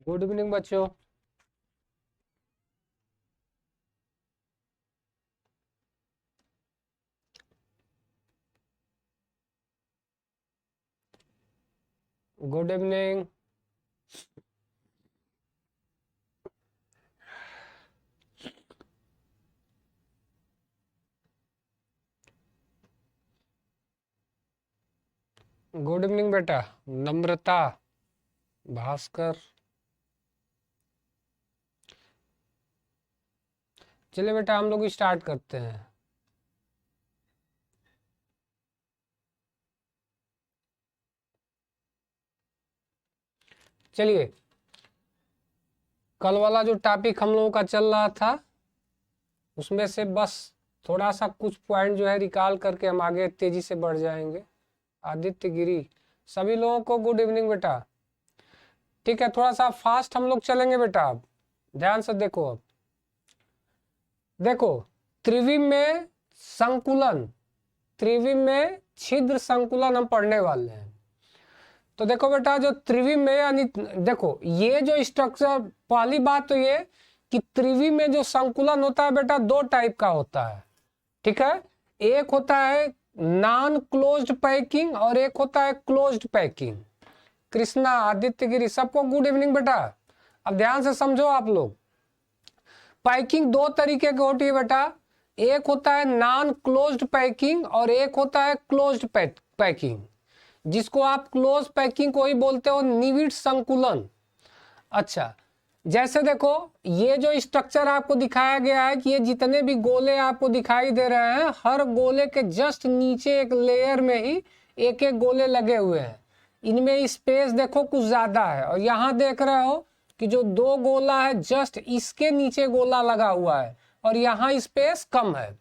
Good evening बच्चों। Good evening. Good evening बेटा। नम्रता, भास्कर। चलिए बेटा हम लोग स्टार्ट करते हैं। चलिए, कल वाला जो टॉपिक हम लोगों का चल रहा था उसमें से बस थोड़ा सा कुछ पॉइंट जो है रिकॉल करके हम आगे तेजी से बढ़ जाएंगे। आदित्य गिरी, सभी लोगों को गुड इवनिंग बेटा। ठीक है, थोड़ा सा फास्ट हम लोग चलेंगे बेटा। अब ध्यान से देखो। अब देखो, त्रिविम में संकुलन, त्रिविम में छिद्र संकुलन हम पढ़ने वाले हैं। तो देखो बेटा, जो त्रिविम में यानी देखो ये जो स्ट्रक्चर, पहली बात तो ये कि त्रिविम में जो संकुलन होता है बेटा दो टाइप का होता है। ठीक है, एक होता है नॉन क्लोज्ड पैकिंग और एक होता है क्लोज्ड पैकिंग। कृष्णा, आदित्य गिरी, सबको गुड इवनिंग बेटा। अब ध्यान से समझो आप लोग, पैकिंग दो तरीके की होती है बेटा। एक होता है नॉन क्लोज्ड पैकिंग और एक होता है क्लोज्ड पैकिंग, जिसको आप क्लोज पैकिंग को ही बोलते हो निविड संकुलन। अच्छा, जैसे देखो ये जो स्ट्रक्चर आपको दिखाया गया है कि ये जितने भी गोले आपको दिखाई दे रहे हैं, हर गोले के जस्ट नीचे एक लेयर में ही एक एक गोले लगे हुए हैं। इनमें स्पेस देखो कुछ ज्यादा है, और यहाँ देख रहे हो कि जो दो गोला है जस्ट इसके नीचे गोला लगा हुआ है और यहाँ स्पेस कम है।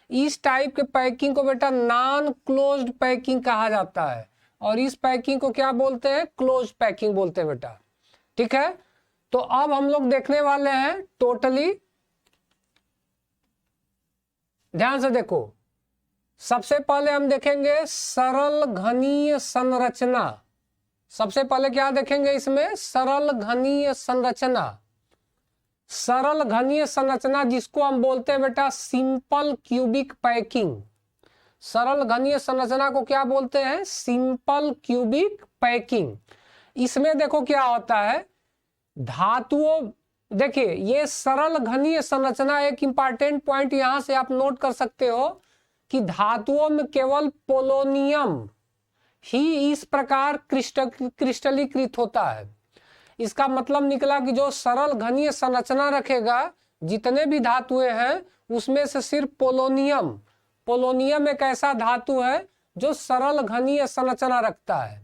इस टाइप के पैकिंग को बेटा नॉन क्लोज्ड पैकिंग कहा जाता है, और इस पैकिंग को क्या बोलते हैं? क्लोज पैकिंग बोलते हैं बेटा। ठीक है, तो अब हम लोग देखने वाले हैं टोटली, ध्यान से देखो। सबसे पहले हम देखेंगे सरल घनीय संरचना। सबसे पहले क्या देखेंगे इसमें? सरल घनीय संरचना। सरल घनीय संरचना जिसको हम बोलते हैं बेटा सिंपल क्यूबिक पैकिंग। सरल घनीय संरचना को क्या बोलते हैं? Simple cubic packing. इसमें देखो क्या होता है, धातुओं, देखिए ये सरल घनीय संरचना, एक इंपॉर्टेंट पॉइंट यहां से आप नोट कर सकते हो कि धातुओं में केवल पोलोनियम ही इस प्रकार क्रिस्टलीकृत होता है। इसका मतलब निकला कि जो सरल घनीय संरचना रखेगा, जितने भी धातुएं हैं उसमें से सिर्फ पोलोनियम, पोलोनियम एक ऐसा धातु है जो सरल घनीय संरचना रखता है।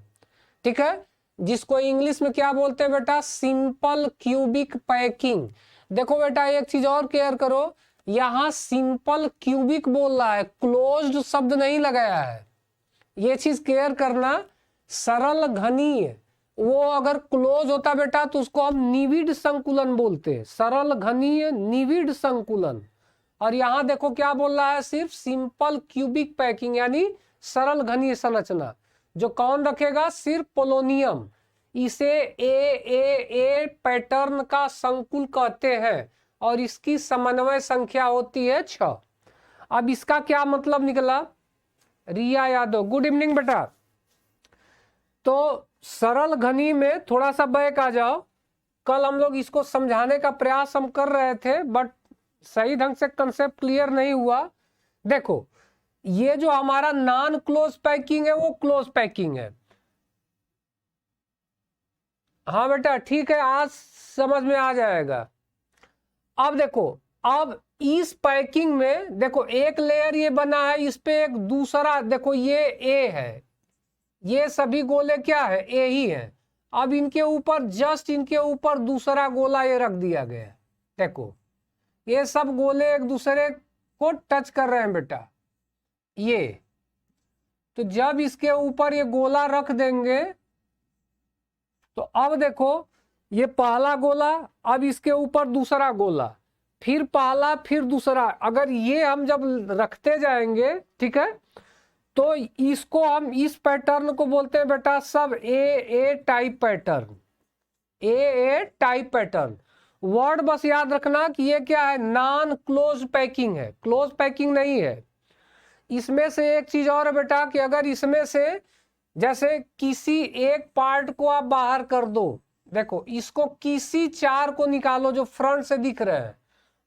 ठीक है, जिसको इंग्लिश में क्या बोलते हैं बेटा? Simple cubic packing. देखो बेटा एक चीज और क्लियर करो, यहां सिंपल क्यूबिक बोल रहा है, क्लोज्ड शब्द नहीं लगाया है। ये चीज क्लियर करना। सरल घनीय वो अगर क्लोज होता बेटा तो उसको हम निविड संकुलन बोलते हैं, सरल घनीय निविड संकुलन। और यहां देखो क्या बोल रहा है? सिर्फ सिंपल क्यूबिक पैकिंग यानी सरल घनीय संरचना। जो कौन रखेगा? सिर्फ पोलोनियम। इसे ए पैटर्न का संकुल कहते हैं और इसकी समन्वय संख्या होती है 6। अब इसका क्या मतलब निकला? रिया यादव, गुड इवनिंग बेटा। तो सरल घनी में थोड़ा सा बैक आ जाओ। कल हम लोग इसको समझाने का प्रयास हम कर रहे थे, बट सही ढंग से कंसेप्ट क्लियर नहीं हुआ। देखो ये जो हमारा नॉन क्लोज पैकिंग है वो क्लोज पैकिंग है। हाँ बेटा ठीक है, आज समझ में आ जाएगा। अब देखो, अब इस पैकिंग में देखो एक लेयर ये बना है, इस पे एक दूसरा, देखो ये ए है, ये सभी गोले क्या है? ए ही है। अब इनके ऊपर जस्ट इनके ऊपर दूसरा गोला ये रख दिया गया है। देखो ये सब गोले एक दूसरे को टच कर रहे हैं बेटा। ये तो जब इसके ऊपर ये गोला रख देंगे तो अब देखो ये पहला गोला, अब इसके ऊपर दूसरा गोला, फिर पहला फिर दूसरा। अगर ये हम जब रखते जाएंगे, ठीक है, तो इसको हम इस पैटर्न को बोलते हैं बेटा सब ए टाइप पैटर्न। ए टाइप पैटर्न। वर्ड बस याद रखना कि ये क्या है, नॉन क्लोज पैकिंग है, क्लोज पैकिंग नहीं है। इसमें से एक चीज और है बेटा कि अगर इसमें से जैसे किसी एक पार्ट को आप बाहर कर दो, देखो इसको किसी 4 को निकालो जो फ्रंट से दिख रहे हैं,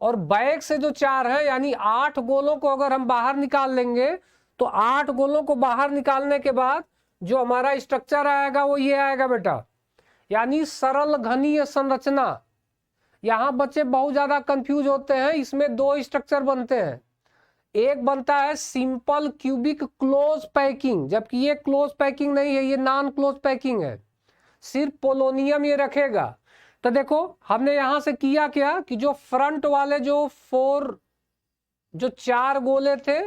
और बैक से जो 4 है यानी 8 गोलों को अगर हम बाहर निकाल लेंगे तो 8 गोलों को बाहर निकालने के बाद जो हमारा स्ट्रक्चर आएगा वो ये आएगा बेटा, यानी सरल घनीय संरचना। यहां बच्चे बहुत ज्यादा कंफ्यूज होते हैं, इसमें 2 स्ट्रक्चर बनते हैं। एक बनता है सिंपल क्यूबिक क्लोज पैकिंग, जबकि ये क्लोज पैकिंग नहीं है, ये नॉन क्लोज पैकिंग है, सिर्फ पोलोनियम ये रखेगा। तो देखो हमने यहां से किया क्या कि जो फ्रंट वाले जो 4 गोले थे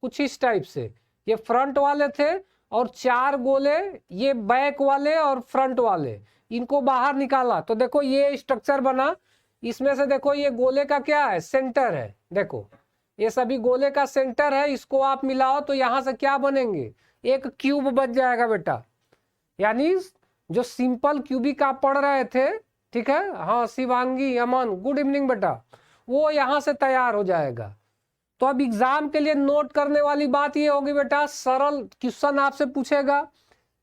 कुछ इस टाइप से, ये फ्रंट वाले थे, और 4 गोले ये बैक वाले और फ्रंट वाले, इनको बाहर निकाला। तो देखो ये स्ट्रक्चर बना। इसमें से देखो ये गोले का क्या है, सेंटर है, देखो ये सभी गोले का सेंटर है। इसको आप मिलाओ तो यहां से क्या बनेंगे, एक क्यूब बच जाएगा बेटा। यानी जो सिंपल क्यूबिक आप पढ़ रहे थे, ठीक है, हाँ शिवांगी अमन गुड इवनिंग बेटा, वो यहां से तैयार हो जाएगा। तो अब एग्जाम के लिए नोट करने वाली बात ये होगी बेटा, सरल क्वेश्चन आपसे पूछेगा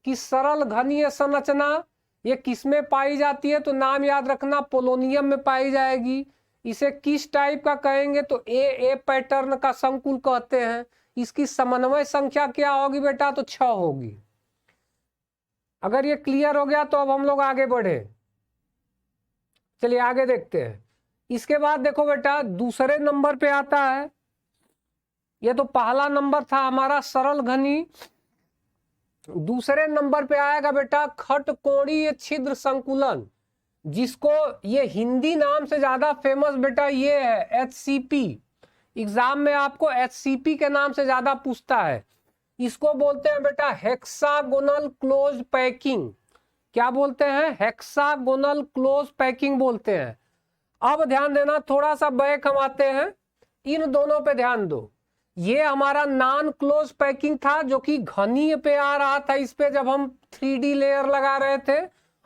कि सरल घनीय संरचना ये किसमें पाई जाती है, तो नाम याद रखना पोलोनियम में पाई जाएगी। इसे किस टाइप का कहेंगे, तो ए पैटर्न का संकुल कहते हैं। इसकी समन्वय संख्या क्या होगी बेटा, तो 6 होगी। अगर ये क्लियर हो गया तो अब हम लोग आगे बढ़े, चलिए आगे देखते हैं। इसके बाद देखो बेटा दूसरे नंबर पे आता है, ये तो पहला नंबर था हमारा सरल घनी, दूसरे नंबर पे आएगा बेटा खटकोणीय छिद्र संकुलन, जिसको ये हिंदी नाम से ज्यादा फेमस बेटा ये है HCP। एग्जाम में आपको HCP के नाम से ज्यादा पूछता है। इसको बोलते हैं बेटा हेक्सागोनल क्लोज पैकिंग। क्या बोलते हैं, हेक्सागोनल क्लोज पैकिंग बोलते हैं। अब ध्यान देना, थोड़ा सा बैक हम आते हैं, इन दोनों पे ध्यान दो। ये हमारा नॉन क्लोज पैकिंग था जो कि घनीय पे आ रहा था, इस पे जब हम 3D लेयर लगा रहे थे।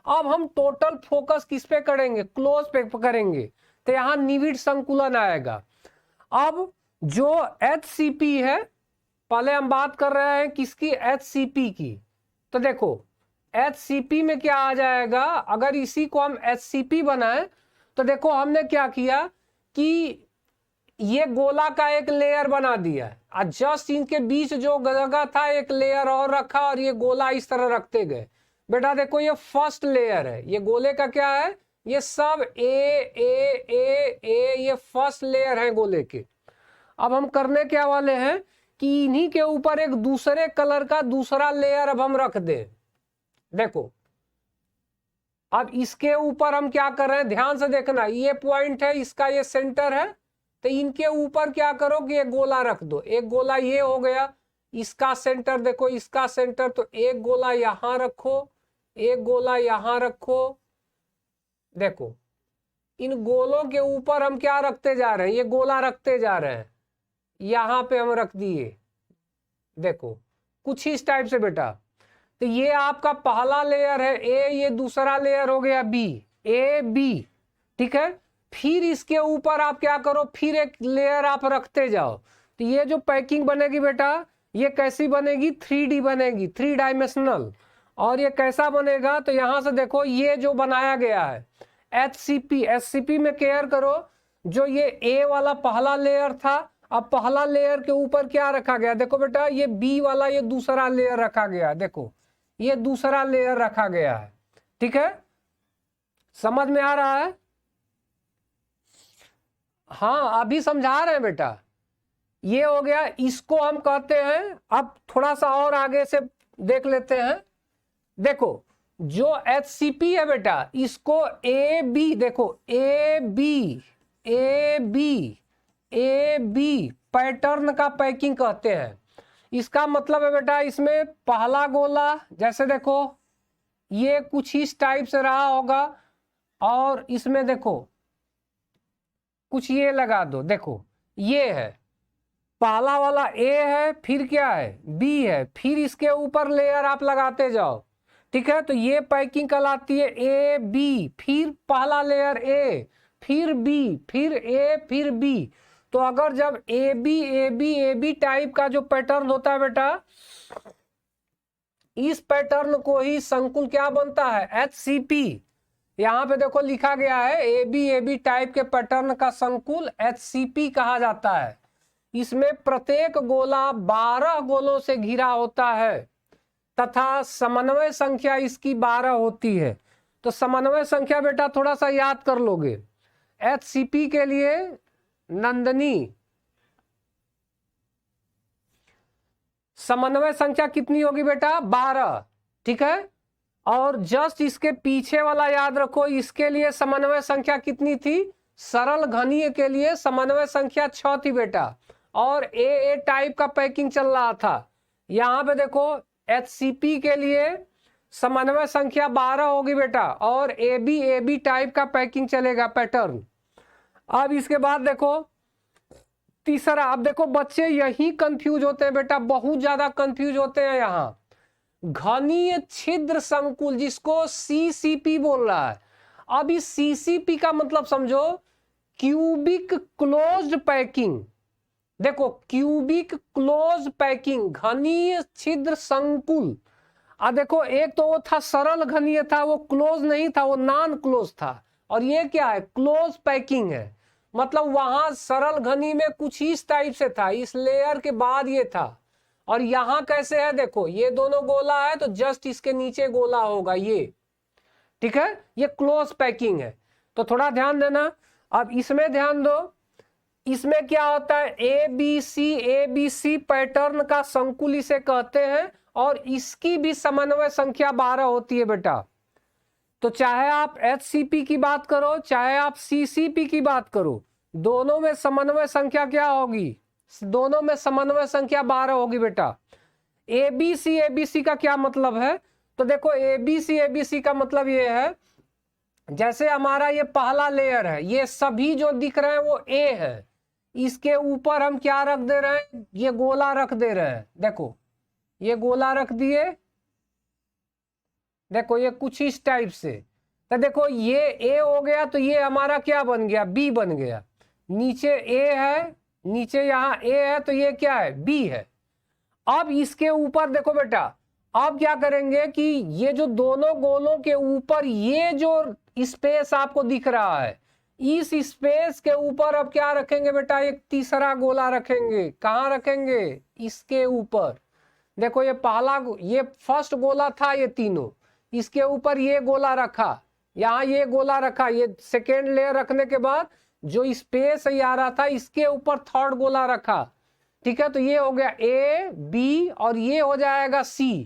अब हम टोटल फोकस किस पे करेंगे, क्लोज पे करेंगे, तो यहां निविड संकुलन आएगा। अब जो HCP है, पहले हम बात कर रहे हैं किसकी, HCP की। तो देखो HCP में क्या आ जाएगा, अगर इसी को हम HCP बनाए तो देखो हमने क्या किया कि ये गोला का एक लेयर बना दिया, और जस्ट इनके बीच जो जगह था एक लेयर और रखा, और ये गोला इस तरह रखते गए। बेटा देखो ये फर्स्ट लेयर है, ये गोले का क्या है, ये सब ए ये फर्स्ट लेयर है गोले के। अब हम करने क्या वाले हैं कि इन्हीं के ऊपर एक दूसरे कलर का दूसरा लेयर अब हम रख दे। देखो अब इसके ऊपर हम क्या कर रहे हैं, ध्यान से देखना, ये पॉइंट है, इसका ये सेंटर है, तो इनके ऊपर क्या करो कि एक गोला रख दो। एक गोला ये हो गया, इसका सेंटर देखो, इसका सेंटर, तो एक गोला यहां रखो, एक गोला यहां रखो। देखो इन गोलों के ऊपर हम क्या रखते जा रहे हैं, ये गोला रखते जा रहे हैं, यहां पे हम रख दिए। देखो कुछ इस टाइप से बेटा। तो ये आपका पहला लेयर है ए, ये दूसरा लेयर हो गया बी, ए बी, ठीक है। फिर इसके ऊपर आप क्या करो, फिर एक लेयर आप रखते जाओ। तो ये जो पैकिंग बनेगी बेटा, ये कैसी बनेगी, 3D बनेगी, 3 डायमेंशनल। और ये कैसा बनेगा, तो यहां से देखो ये जो बनाया गया है HCP में केयर करो, जो ये ए वाला पहला लेयर था, अब पहला लेयर के ऊपर क्या रखा गया, देखो बेटा ये बी वाला ये दूसरा लेयर रखा गया, देखो ये दूसरा लेयर रखा गया है, ठीक है, समझ में आ रहा है। हाँ अभी समझा रहे हैं बेटा। ये हो गया, इसको हम कहते हैं, अब थोड़ा सा और आगे से देख लेते हैं। देखो जो HCP है बेटा, इसको ए बी, देखो ए बी पैटर्न का पैकिंग कहते हैं। इसका मतलब है बेटा, इसमें पहला गोला जैसे देखो ये कुछ इस टाइप से रहा होगा, और इसमें देखो कुछ ये लगा दो, देखो ये है पहला वाला ए है, फिर क्या है बी है, फिर इसके ऊपर लेयर आप लगाते जाओ, ठीक है, तो ये पैकिंग कहलाती है ए बी, फिर पहला लेयर ए, फिर बी, फिर ए, फिर बी। तो अगर जब ए बी टाइप का जो पैटर्न होता है बेटा, इस पैटर्न को ही संकुल क्या बनता है, HCP। यहां पे देखो लिखा गया है ए बी टाइप के पैटर्न का संकुल HCP कहा जाता है। इसमें प्रत्येक गोला 12 गोलों से घिरा होता है तथा समन्वय संख्या इसकी 12 होती है। तो समन्वय संख्या बेटा थोड़ा सा याद कर लोगे। HCP के लिए नंदनी समन्वय संख्या कितनी होगी बेटा, 12। ठीक है, और जस्ट इसके पीछे वाला याद रखो, इसके लिए समन्वय संख्या कितनी थी, सरल घनीय के लिए समन्वय संख्या 6 थी बेटा, और ए टाइप का पैकिंग चल रहा था। यहां पे देखो HCP के लिए समन्वय संख्या 12 होगी बेटा, और ए बी टाइप का पैकिंग चलेगा पैटर्न। अब इसके बाद देखो तीसरा, अब देखो बच्चे यही कंफ्यूज होते हैं बेटा, बहुत ज्यादा कंफ्यूज होते हैं यहाँ। घनीय छिद्र संकुल जिसको CCP बोल रहा है। अब इस CCP का मतलब समझो, क्यूबिक क्लोज्ड पैकिंग। देखो क्यूबिक क्लोज पैकिंग, घनीय छिद्र संकुल। अब देखो एक तो वो था सरल घनीय था, वो क्लोज नहीं था, वो नॉन क्लोज था, और ये क्या है, क्लोज पैकिंग है। मतलब वहां सरल घनी में कुछ इस टाइप से था, इस लेयर के बाद ये था, और यहां कैसे है, देखो ये दोनों गोला है तो जस्ट इसके नीचे गोला होगा ये। ठीक है, ये क्लोज पैकिंग है, तो थोड़ा ध्यान देना। अब इसमें ध्यान दो, इसमें क्या होता है, ए बी सी पैटर्न का संकुल इसे कहते हैं, और इसकी भी समन्वय संख्या 12 होती है बेटा। तो चाहे आप HCP की बात करो, चाहे आप CCP की बात करो, दोनों में समन्वय संख्या क्या होगी, दोनों में समन्वय संख्या 12 होगी बेटा। ABC का क्या मतलब है, तो देखो ABC का मतलब ये है, जैसे हमारा ये पहला लेयर है, ये सभी जो दिख रहे हैं वो A है, इसके ऊपर हम क्या रख दे रहे हैं, ये गोला रख दे रहे हैं। देखो ये गोला रख दिए, देखो ये कुछ इस टाइप से, तो देखो ये A हो गया, तो ये हमारा क्या बन गया, B बन गया। नीचे A है, नीचे यहाँ A है, तो ये क्या है, B है। अब इसके ऊपर देखो बेटा, अब क्या करेंगे कि ये जो दोनों गोलों के ऊपर ये जो स्पेस आपको दिख रहा है, इस स्पेस के ऊपर अब क्या रखेंगे बेटा, एक तीसरा गोला रखेंगे। कहाँ रखेंगे, इसके ऊपर। देखो ये पहला, ये फर्स्ट गोला था, ये तीनों, इसके ऊपर ये गोला रखा, यहाँ ये गोला रखा, ये सेकेंड लेयर रखने के बाद जो स्पेस ये आ रहा था, इसके ऊपर थर्ड गोला रखा। ठीक है, तो ये हो गया A B और ये हो जाएगा C।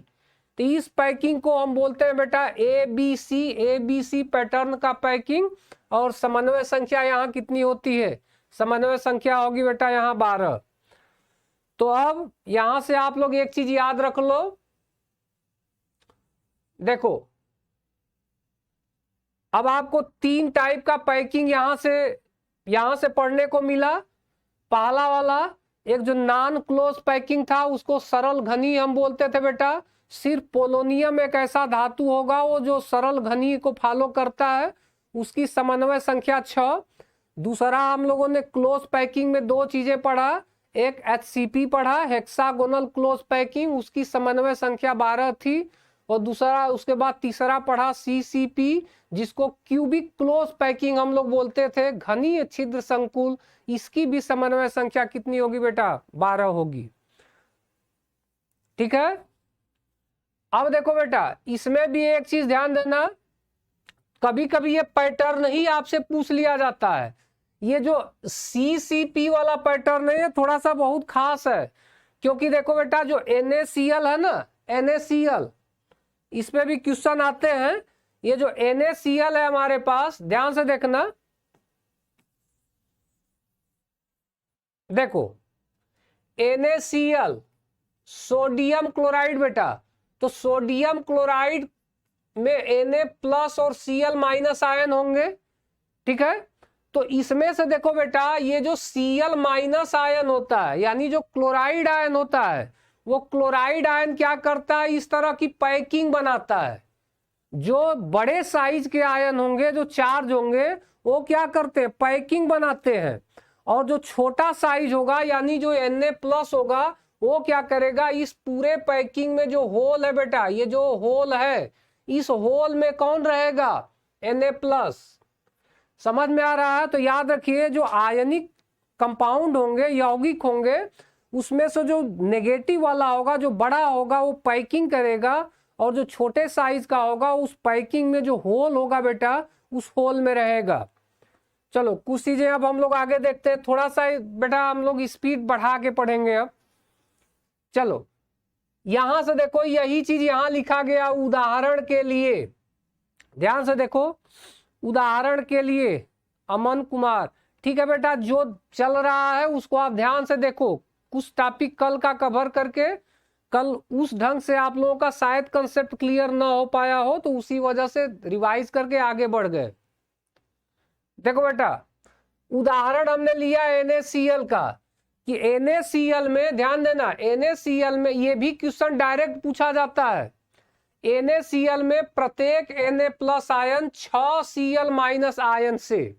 तो इस पैकिंग को हम बोलते हैं बेटा ABC पैटर्न का पैकिंग। और समन्वय संख्या यहाँ कितनी होती है, समन्वय संख्या होगी बेटा यहाँ 12। तो अब यहां से आप लोग एक चीज याद रख लो, देखो अब आपको 3 टाइप का पैकिंग यहां से पढ़ने को मिला। पहला वाला एक जो नॉन क्लोज पैकिंग था, उसको सरल घनी हम बोलते थे बेटा। सिर्फ पोलोनियम एक ऐसा धातु होगा वो जो सरल घनी को फॉलो करता है, उसकी समन्वय संख्या 6। दूसरा हम लोगों ने क्लोज पैकिंग में 2 चीजें पढ़ा, एक HCP पढ़ा, हेक्सागोनल क्लोज पैकिंग, उसकी समन्वय संख्या 12 थी। और दूसरा उसके बाद तीसरा पढ़ा CCP, जिसको क्यूबिक क्लोज पैकिंग हम लोग बोलते थे, घनीय छिद्र संकुल। इसकी भी समन्वय संख्या कितनी होगी बेटा, 12 होगी। ठीक है, अब देखो बेटा इसमें भी एक चीज ध्यान देना, कभी कभी ये पैटर्न ही आपसे पूछ लिया जाता है। ये जो CCP वाला पैटर्न है, ये थोड़ा सा बहुत खास है, क्योंकि देखो बेटा जो NaCl है ना, NaCl, इस पे भी क्वेश्चन आते हैं। ये जो NaCl है हमारे पास, ध्यान से देखना, देखो NaCl सोडियम क्लोराइड बेटा, तो सोडियम क्लोराइड में Na+ और Cl- आयन होंगे। ठीक है, तो इसमें से देखो बेटा ये जो Cl- आयन होता है, यानी जो क्लोराइड आयन होता है, वो क्लोराइड आयन क्या करता है, इस तरह की पैकिंग बनाता है। जो बड़े साइज के आयन होंगे, जो चार्ज होंगे, वो क्या करते हैं, पैकिंग बनाते हैं। और जो छोटा साइज होगा यानी जो Na+ होगा, वो क्या करेगा, इस पूरे पैकिंग में जो होल है बेटा, ये जो होल है, इस होल में कौन रहेगा, Na+। समझ में आ रहा है? तो याद रखिए, जो आयनिक कंपाउंड होंगे, यौगिक होंगे, उसमें से जो नेगेटिव वाला होगा, जो बड़ा होगा, वो पैकिंग करेगा, और जो छोटे साइज का होगा, उस पैकिंग में जो होल होगा बेटा, उस होल में रहेगा। चलो कुछ चीजें अब हम लोग आगे देखते हैं, थोड़ा सा बेटा हम लोग स्पीड बढ़ा के पढ़ेंगे अब। चलो यहां से देखो, यही चीज यहां लिखा गया, उदाहरण के लिए, ध्यान से देखो, उदाहरण के लिए अमन कुमार, ठीक है बेटा, जो चल रहा है उसको आप ध्यान से देखो। कुछ टॉपिक कल का कवर करके, कल उस ढंग से आप लोगों का शायद कंसेप्ट क्लियर ना हो पाया हो, तो उसी वजह से रिवाइज करके आगे बढ़ गए। देखो बेटा, उदाहरण हमने लिया NaCl का, कि NaCl में ध्यान देना, NaCl में ये भी क्वेश्चन डायरेक्ट पूछा जाता है। NaCl में प्रत्येक Na+ आयन 6 Cl- आयन से,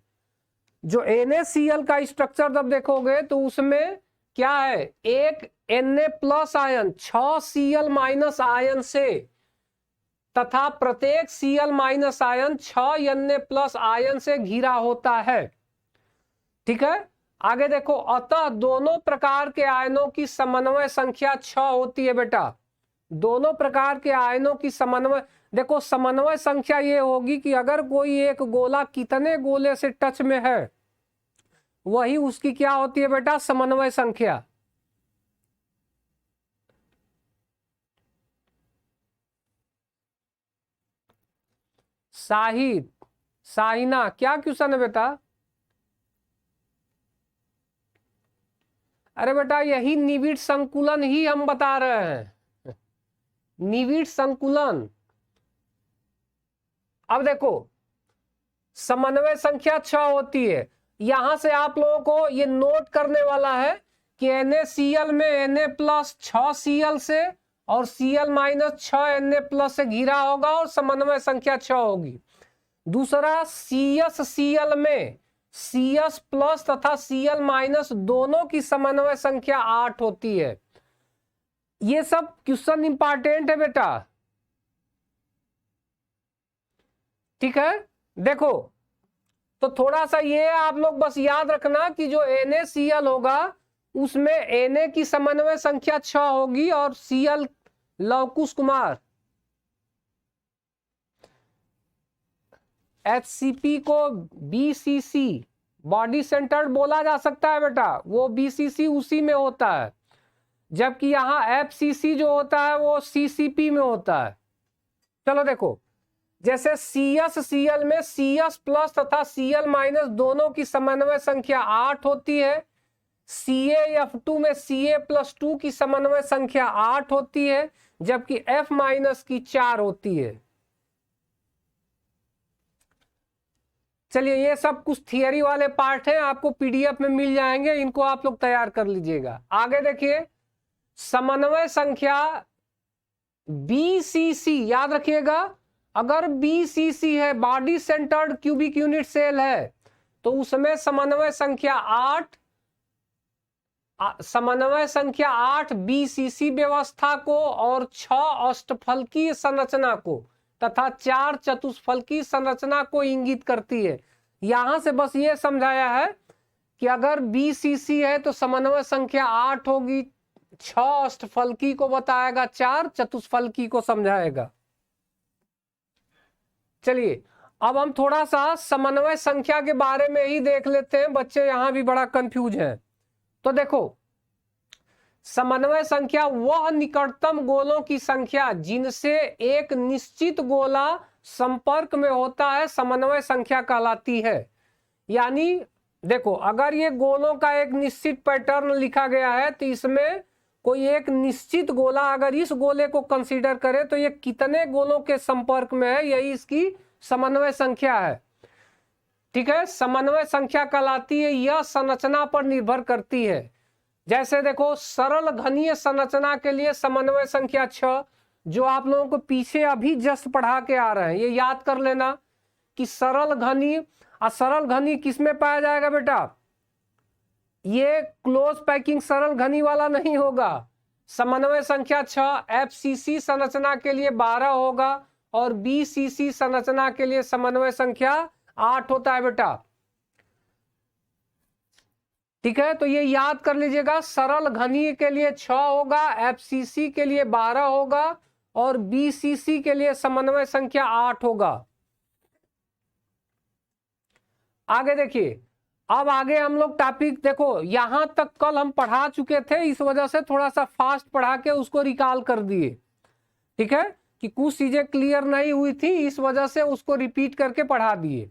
जो NaCl का स्ट्रक्चर जब देखोगे तो उसमें क्या है, एक Na+ आयन 6 Cl- आयन से, तथा प्रत्येक Cl- आयन 6 Na+ आयन से घिरा होता है। ठीक है, आगे देखो, अतः दोनों प्रकार के आयनों की समन्वय संख्या 6 होती है बेटा। दोनों प्रकार के आयनों की समन्वय, देखो समन्वय संख्या ये होगी कि अगर कोई एक गोला कितने गोले से टच में है, वही उसकी क्या होती है बेटा, समन्वय संख्या। शाहिद, शाहिना, क्या क्वेश्चन है बेटा? अरे बेटा यही निविड़ संकुलन ही हम बता रहे हैं, निविड़ संकुलन। अब देखो, समन्वय संख्या 6 होती है। यहां से आप लोगों को ये नोट करने वाला है कि NaCl में Na+ 6 Cl से और Cl- 6 Na+ से घिरा होगा और समन्वय संख्या 6 होगी। दूसरा, CsCl में Cs+ तथा Cl- दोनों की समन्वय संख्या 8 होती है। ये सब क्वेश्चन इंपॉर्टेंट है बेटा, ठीक है। देखो, तो थोड़ा सा ये आप लोग बस याद रखना कि जो NaCl होगा उसमें Na की समन्वय संख्या 6 होगी, और Cl, लवकुश कुमार, HCP को BCC, बॉडी सेंटर्ड बोला जा सकता है बेटा, वो BCC उसी में होता है, जबकि यहाँ FCC जो होता है वो CCP में होता है। चलो देखो, जैसे CsCl में Cs+ तथा Cl- दोनों की समन्वय संख्या 8 होती है, CaF2 में Ca+2 की समन्वय संख्या 8 होती है, जबकि F- की 4 होती है। चलिए, ये सब कुछ थियरी वाले पार्ट हैं, आपको PDF में मिल जाएंगे, इनको आप लोग तैयार कर लीजिएगा। आगे देखिए, समन्वय संख्या BCC, याद रखिएगा, अगर BCC है, body centred cubic unit cell है, तो उसमें समन्वय संख्या 8, समन्वय संख्या 8 BCC व्यवस्था को और 6 अष्टफलकीय संरचना को तथा 4 चतुष्फलकीय संरचना को इंगित करती है। यहां से बस ये समझाया है कि अगर BCC है तो समन्वय संख्या 8 होगी, 6 अष्टफलकी को बताएगा, 4 चतुष्फलकी को समझाएगा। चलिए, अब हम थोड़ा सा समन्वय संख्या के बारे में ही देख लेते हैं, बच्चे यहां भी बड़ा कंफ्यूज हैं। तो देखो, समन्वय संख्या वह निकटतम गोलों की संख्या जिनसे एक निश्चित गोला संपर्क में होता है, समन्वय संख्या कहलाती है। यानी देखो, अगर ये गोलों का एक निश्चित पैटर्न लिखा गया है, तो इसमें कोई एक निश्चित गोला, अगर इस गोले को कंसीडर करें तो ये कितने गोलों के संपर्क में है, यही इसकी समन्वय संख्या है। ठीक है, समन्वय संख्या कहलाती है, यह संरचना पर निर्भर करती है। जैसे देखो, सरल घनीय संरचना के लिए समन्वय संख्या 6, जो आप लोगों को पीछे अभी जस्ट पढ़ा के आ रहे हैं, ये याद कर लेना कि सरल घनी और सरल घनी किसमें पाया जाएगा बेटा? ये क्लोज पैकिंग सरल घनी वाला नहीं होगा। समन्वय संख्या 6 एफसीसी संरचना के लिए 12 होगा और बीसीसी संरचना के लिए समन्वय संख्या 8 होता है बेटा। ठीक है, तो ये याद कर लीजिएगा, सरल घनी के लिए 6 होगा, एफसीसी के लिए 12 होगा और बीसीसी के लिए समन्वय संख्या 8 होगा। आगे देखिए, अब आगे हम लोग टॉपिक देखो, यहां तक कल हम पढ़ा चुके थे, इस वजह से थोड़ा सा फास्ट पढ़ा के उसको रिकॉल कर दिए। ठीक है, कि कुछ चीजें क्लियर नहीं हुई थी, इस वजह से उसको रिपीट करके पढ़ा दिए।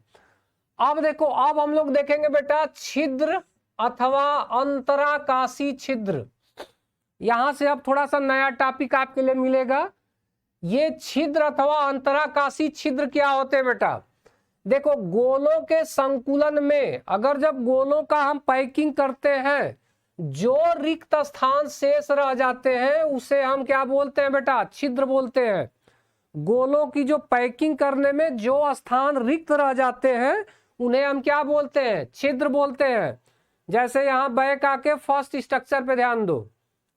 अब देखो, अब हम लोग देखेंगे बेटा छिद्र अथवा अंतराकाशी छिद्र। यहां से अब थोड़ा सा नया टॉपिक आपके लिए मिलेगा। ये छिद्र अथवा अंतराकाशी छिद्र क्या होते हैं बेटा? देखो, गोलों के संकुलन में अगर जब गोलों का हम पैकिंग करते हैं, जो रिक्त स्थान शेष रह जाते हैं उसे हम क्या बोलते हैं बेटा? छिद्र बोलते हैं। गोलों की जो पैकिंग करने में जो स्थान रिक्त रह जाते हैं उन्हें हम क्या बोलते हैं? छिद्र बोलते हैं। जैसे यहां बैक आके फर्स्ट स्ट्रक्चर पे ध्यान दो।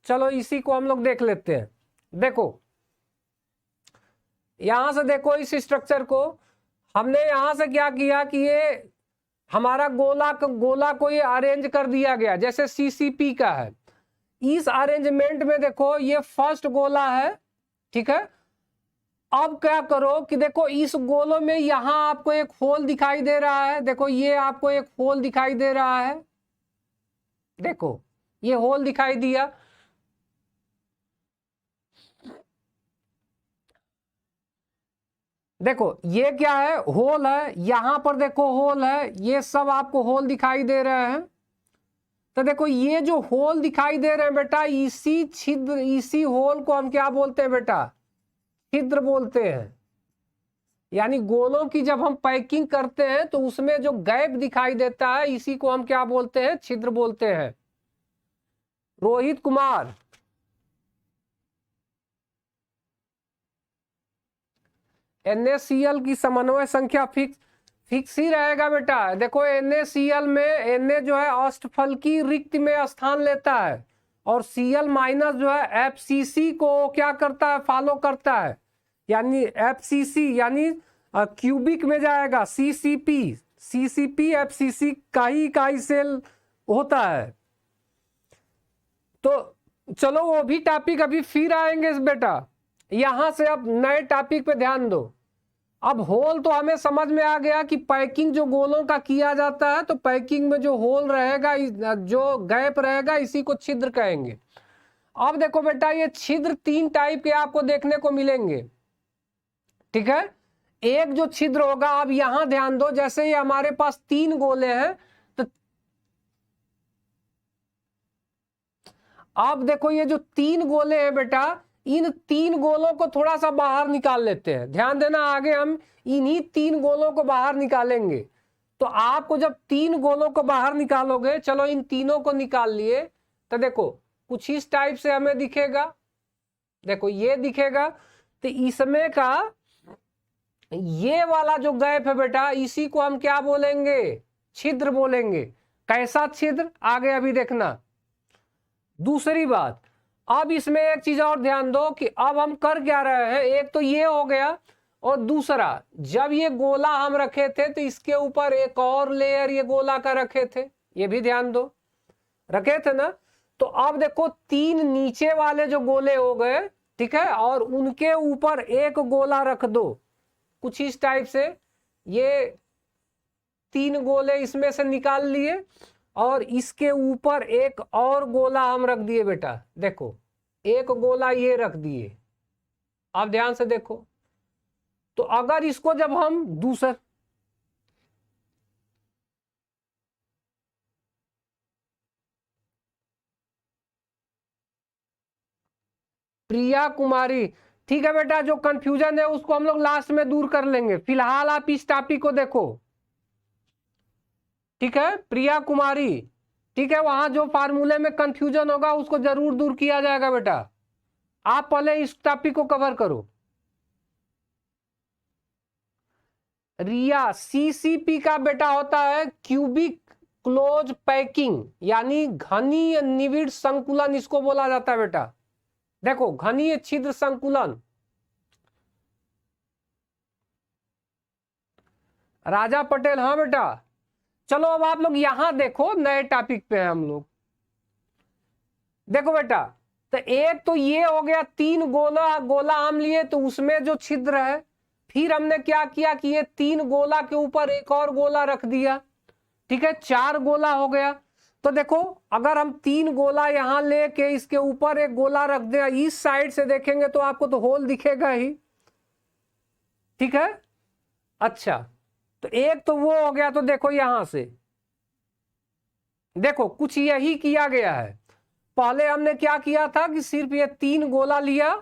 चलो इसी को हम लोग देख लेते हैं। देखो, यहां से देखो, इस स्ट्रक्चर को हमने यहां से क्या किया कि ये हमारा गोला को ये अरेंज कर दिया गया जैसे सीसीपी का है। इस अरेंजमेंट में देखो, ये फर्स्ट गोला है। ठीक है, अब क्या करो कि देखो, इस गोलों में यहां आपको एक होल दिखाई दे रहा है। देखो, ये आपको एक होल दिखाई दे रहा है। देखो, ये होल दिखाई दिया। देखो, ये क्या है? होल है। यहां पर देखो होल है, ये सब आपको होल दिखाई दे रहे हैं। तो देखो, ये जो होल दिखाई दे रहे हैं बेटा, इसी छिद्र, इसी होल को हम क्या बोलते हैं बेटा? छिद्र बोलते हैं। यानी गोलों की जब हम पैकिंग करते हैं तो उसमें जो गैप दिखाई देता है, इसी को हम क्या बोलते हैं? छिद्र बोलते हैं। रोहित कुमार, NaCl की समन्वय संख्या फिक्स ही रहेगा बेटा। देखो, NaCl में Na जो है अष्टफलकी रिक्त में स्थान लेता है और Cl माइनस जो है FCC को क्या करता है? फॉलो करता है। यानी FCC यानी क्यूबिक में जाएगा। CCP FCC का ही इकाई सेल होता है। तो चलो, वो भी टॉपिक अभी फिर आएंगे बेटा। यहां से अब नए टॉपिक पे ध्यान दो। अब होल तो हमें समझ में आ गया कि पैकिंग जो गोलों का किया जाता है, तो पैकिंग में जो होल रहेगा, जो गैप रहेगा, इसी को छिद्र कहेंगे। अब देखो बेटा, ये छिद्र 3 टाइप के आपको देखने को मिलेंगे। ठीक है, एक जो छिद्र होगा, अब यहां ध्यान दो, जैसे ये हमारे पास 3 गोले हैं, तो अब देखो, ये जो 3 गोले हैं बेटा, इन 3 गोलों को थोड़ा सा बाहर निकाल लेते हैं। ध्यान देना, आगे हम इन्हीं 3 गोलों को बाहर निकालेंगे। तो आपको जब 3 गोलों को बाहर निकालोगे, चलो इन तीनों को निकाल लिए, तो देखो कुछ इस टाइप से हमें दिखेगा। देखो, ये दिखेगा। तो इसमें का ये वाला जो गैप है बेटा, इसी को हम क्या बोलेंगे? छिद्र बोलेंगे। कैसा छिद्र? आगे अभी देखना। दूसरी बात, अब इसमें एक चीज और ध्यान दो कि अब हम कर क्या रहे हैं। एक तो ये हो गया, और दूसरा, जब ये गोला हम रखे थे तो इसके ऊपर एक और लेयर ये गोला का रखे थे। ये भी ध्यान दो, रखे थे ना। तो अब देखो, 3 नीचे वाले जो गोले हो गए, ठीक है, और उनके ऊपर एक गोला रख दो कुछ इस टाइप से। ये 3 गोले इसमें से निकाल लिए और इसके ऊपर एक और गोला हम रख दिए बेटा। देखो, एक गोला ये रख दिए। आप ध्यान से देखो, तो अगर इसको जब हम दूसरा, प्रिया कुमारी, ठीक है बेटा, जो कंफ्यूजन है उसको हम लोग लास्ट में दूर कर लेंगे। फिलहाल आप इस टॉपिक को देखो। ठीक है प्रिया कुमारी, ठीक है, वहां जो फार्मूले में कंफ्यूजन होगा उसको जरूर दूर किया जाएगा बेटा। आप पहले इस टॉपिक को कवर करो। रिया, सीसीपी का बेटा होता है क्यूबिक क्लोज पैकिंग, यानी घनीय निविड़ संकुलन इसको बोला जाता है बेटा। देखो घनीय छिद्र संकुलन। राजा पटेल, हाँ बेटा। चलो अब आप लोग यहां देखो, नए टॉपिक पे हैं हम लोग। देखो बेटा, तो एक तो ये हो गया, 3 गोला गोला हम लिए तो उसमें जो छिद्र है, फिर हमने क्या किया कि ये 3 गोला के ऊपर एक और गोला रख दिया, ठीक है, 4 गोला हो गया। तो देखो अगर हम 3 गोला यहां लेके इसके ऊपर एक गोला रख दें, इस साइड से देखेंगे तो आपको तो होल दिखेगा ही, ठीक है। अच्छा, तो एक तो वो हो गया। तो देखो यहां से देखो कुछ यही किया गया है। पहले हमने क्या किया था कि सिर्फ ये 3 गोला लिया,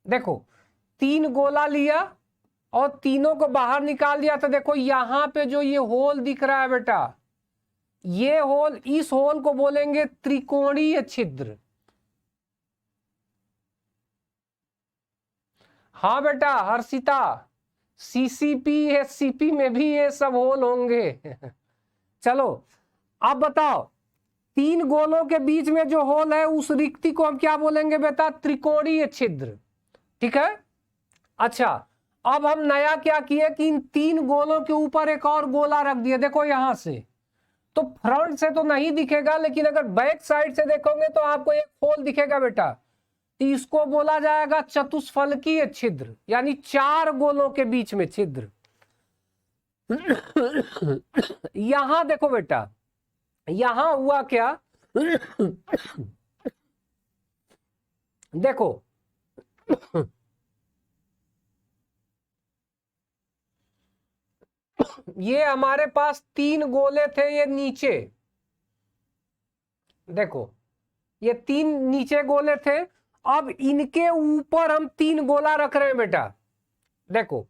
देखो 3 गोला लिया और तीनों को बाहर निकाल दिया। तो देखो यहां पे जो ये होल दिख रहा है बेटा, ये होल, इस होल को बोलेंगे त्रिकोणीय छिद्र। हाँ बेटा हर्षिता, सीसीपी एससीपी में भी ये सब होल होंगे। चलो अब बताओ, 3 गोलों के बीच में जो होल है उस रिक्ति को हम क्या बोलेंगे बेटा? त्रिकोणीय छिद्र, ठीक है। अच्छा, अब हम नया क्या किए कि इन 3 गोलों के ऊपर एक और गोला रख दिया। देखो यहां से तो फ्रंट से तो नहीं दिखेगा, लेकिन अगर बैक साइड से देखोगे तो आपको एक होल दिखेगा बेटा। तो इसको बोला जाएगा चतुष्फलकीय छिद्र, यानी 4 गोलों के बीच में छिद्र। यहां देखो बेटा, यहां हुआ क्या, देखो ये हमारे पास 3 गोले थे, ये नीचे, देखो ये 3 नीचे गोले थे। अब इनके ऊपर हम 3 गोला रख रहे हैं बेटा। देखो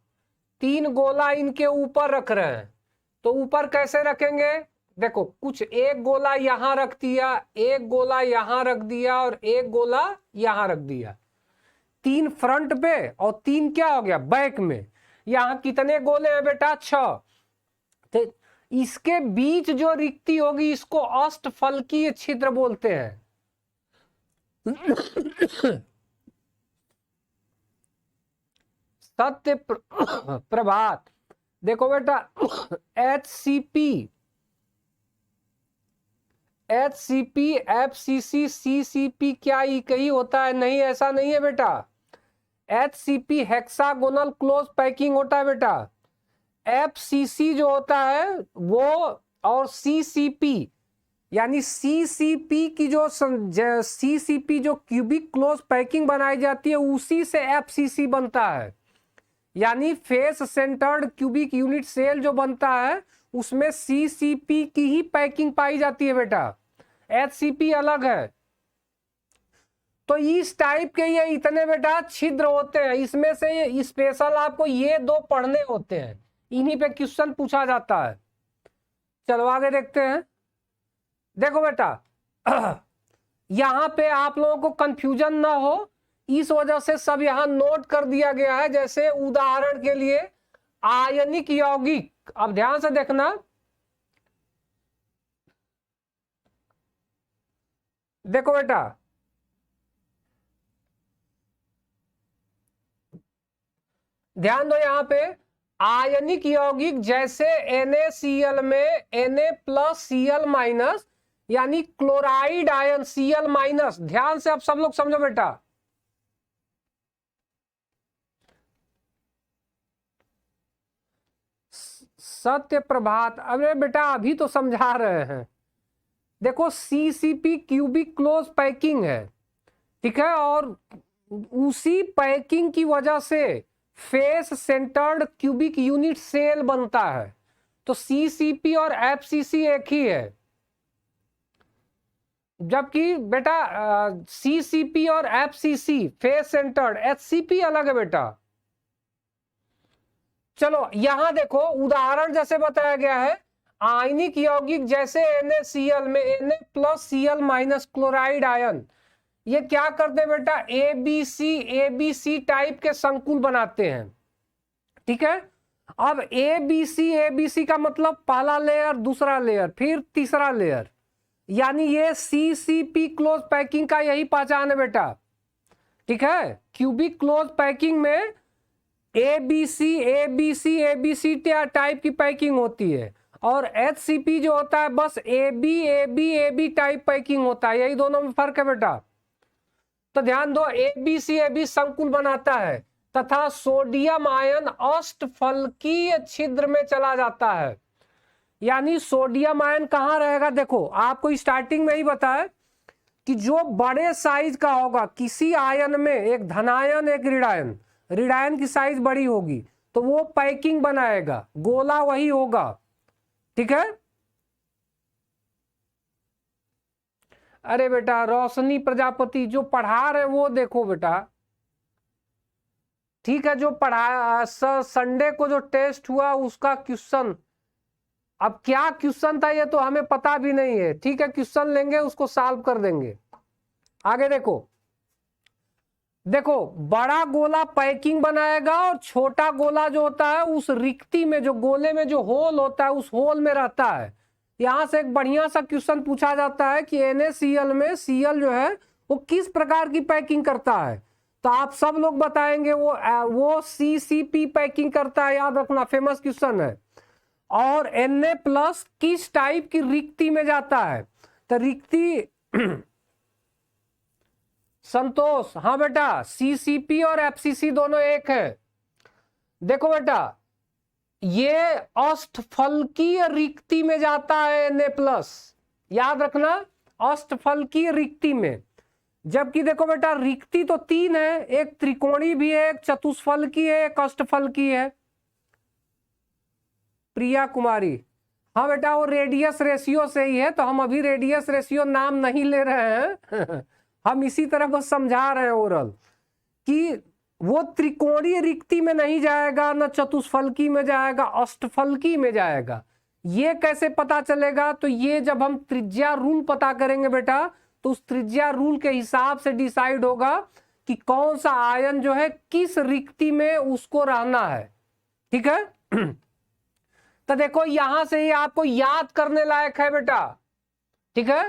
3 गोला इनके ऊपर रख रहे हैं, तो ऊपर कैसे रखेंगे? देखो कुछ एक गोला यहां रख दिया, एक गोला यहां रख दिया और एक गोला यहां रख दिया। 3 फ्रंट पे और 3 क्या हो गया बैक में। यहां कितने गोले हैं बेटा? 6। तो इसके बीच जो रिक्ति होगी इसको अष्टफलकीय छिद्र बोलते हैं। सत्य प्रभात, देखो बेटा HCP, FCC, CCP क्या एक ही होता है? नहीं, ऐसा नहीं है बेटा। HCP हेक्सागोनल क्लोज पैकिंग होता है बेटा। FCC जो होता है वो, और CCP यानी CCP की जो CCP जो क्यूबिक क्लोज पैकिंग बनाई जाती है उसी से FCC बनता है, यानी face centred cubic unit cell जो बनता है उसमें CCP की ही पैकिंग पाई जाती है बेटा, HCP अलग है। तो इस टाइप के ये इतने बेटा छिद्र होते हैं, इसमें से स्पेशल आपको ये 2 पढ़ने होते हैं, इन्हीं पे क्वेश्चन पूछा जाता है। चलो आगे देखते हैं। देखो बेटा यहां पे आप लोगों को कंफ्यूजन ना हो इस वजह से सब यहां नोट कर दिया गया है। जैसे उदाहरण के लिए आयनिक यौगिक, अब ध्यान से देखना, देखो बेटा ध्यान दो, यहां पे आयनिक यौगिक जैसे NaCl में Na+Cl- यानी क्लोराइड आयन Cl-। ध्यान से अब सब लोग समझो बेटा, सत्य प्रभात, अरे बेटा अभी तो समझा रहे हैं। देखो CCP क्यूबिक क्लोज पैकिंग है, ठीक है, और उसी पैकिंग की वजह से face centred cubic unit cell बनता है। तो CCP और FCC एक ही है, जबकि बेटा CCP और FCC फेस सेंटर्ड, HCP अलग है बेटा। चलो यहां देखो उदाहरण जैसे बताया गया है, आयनिक यौगिक जैसे NaCl में Na+Cl- क्लोराइड आयन, ये क्या करते हैं बेटा, एबीसी टाइप के संकुल बनाते हैं। ठीक है, अब एबीसी का मतलब पहला लेयर, दूसरा लेयर, फिर तीसरा लेयर, यानी ये सीसीपी क्लोज पैकिंग का यही पहचान है बेटा। ठीक है, क्यूबिक क्लोज पैकिंग में एबीसी टाइप की पैकिंग होती है, और एचसीपी जो होता है बस एबी टाइप पैकिंग होता है। यही दोनों में फर्क है बेटा। तो ध्यान दो, एबी संकुल बनाता है तथा सोडियम आयन अष्टफलकीय छिद्र में चला जाता है। यानी सोडियम आयन कहां रहेगा, देखो आपको स्टार्टिंग में ही बताया कि जो बड़े साइज का होगा किसी आयन में, एक धनायन एक ऋणायन, ऋणायन की साइज बड़ी होगी तो वो पैकिंग बनाएगा, गोला वही होगा। ठीक है, अरे बेटा रोशनी प्रजापति जो पढ़ा रहे वो देखो बेटा। ठीक है, जो पढ़ा संडे को जो टेस्ट हुआ उसका क्वेश्चन, अब क्या क्वेश्चन था ये तो हमें पता भी नहीं है। ठीक है, क्वेश्चन लेंगे उसको सॉल्व कर देंगे। आगे देखो, देखो बड़ा गोला पैकिंग बनाएगा और छोटा गोला जो होता है उस रिक्ति में, जो गोले में जो होल होता है उस होल में रहता है। यहां से एक बढ़िया सा क्वेश्चन पूछा जाता है कि NaCl में Cl जो है वो किस प्रकार की पैकिंग करता है, तो आप सब लोग बताएंगे वो CCP पैकिंग करता है, याद रखना फेमस क्वेश्चन है। और Na+ किस टाइप की रिक्ति में जाता है, तो रिक्ति संतोष, हाँ बेटा CCP और FCC दोनों एक है। देखो बेटा ये अष्टफलकीय रिक्ति में जाता है Na+, याद रखना अष्टफलकीय रिक्ति में। जबकि देखो बेटा रिक्ति तो 3 है, एक त्रिकोणी भी है, एक चतुष्फलकी है, एक अष्टफलकी है। प्रिया कुमारी, हाँ बेटा वो रेडियस रेशियो से ही है, तो हम अभी रेडियस रेशियो नाम नहीं ले रहे हैं हम इसी तरह बस समझा रहे हैं ओरल कि वो त्रिकोणीय रिक्ति में नहीं जाएगा, न चतुष्फलकी में जाएगा, अष्टफलकी में जाएगा। ये कैसे पता चलेगा, तो ये जब हम त्रिज्या रूल पता करेंगे बेटा, तो उस त्रिज्या रूल के हिसाब से डिसाइड होगा कि कौन सा आयन जो है किस रिक्ति में उसको रहना है। ठीक है तो देखो यहां से ही आपको याद करने लायक है बेटा। ठीक है,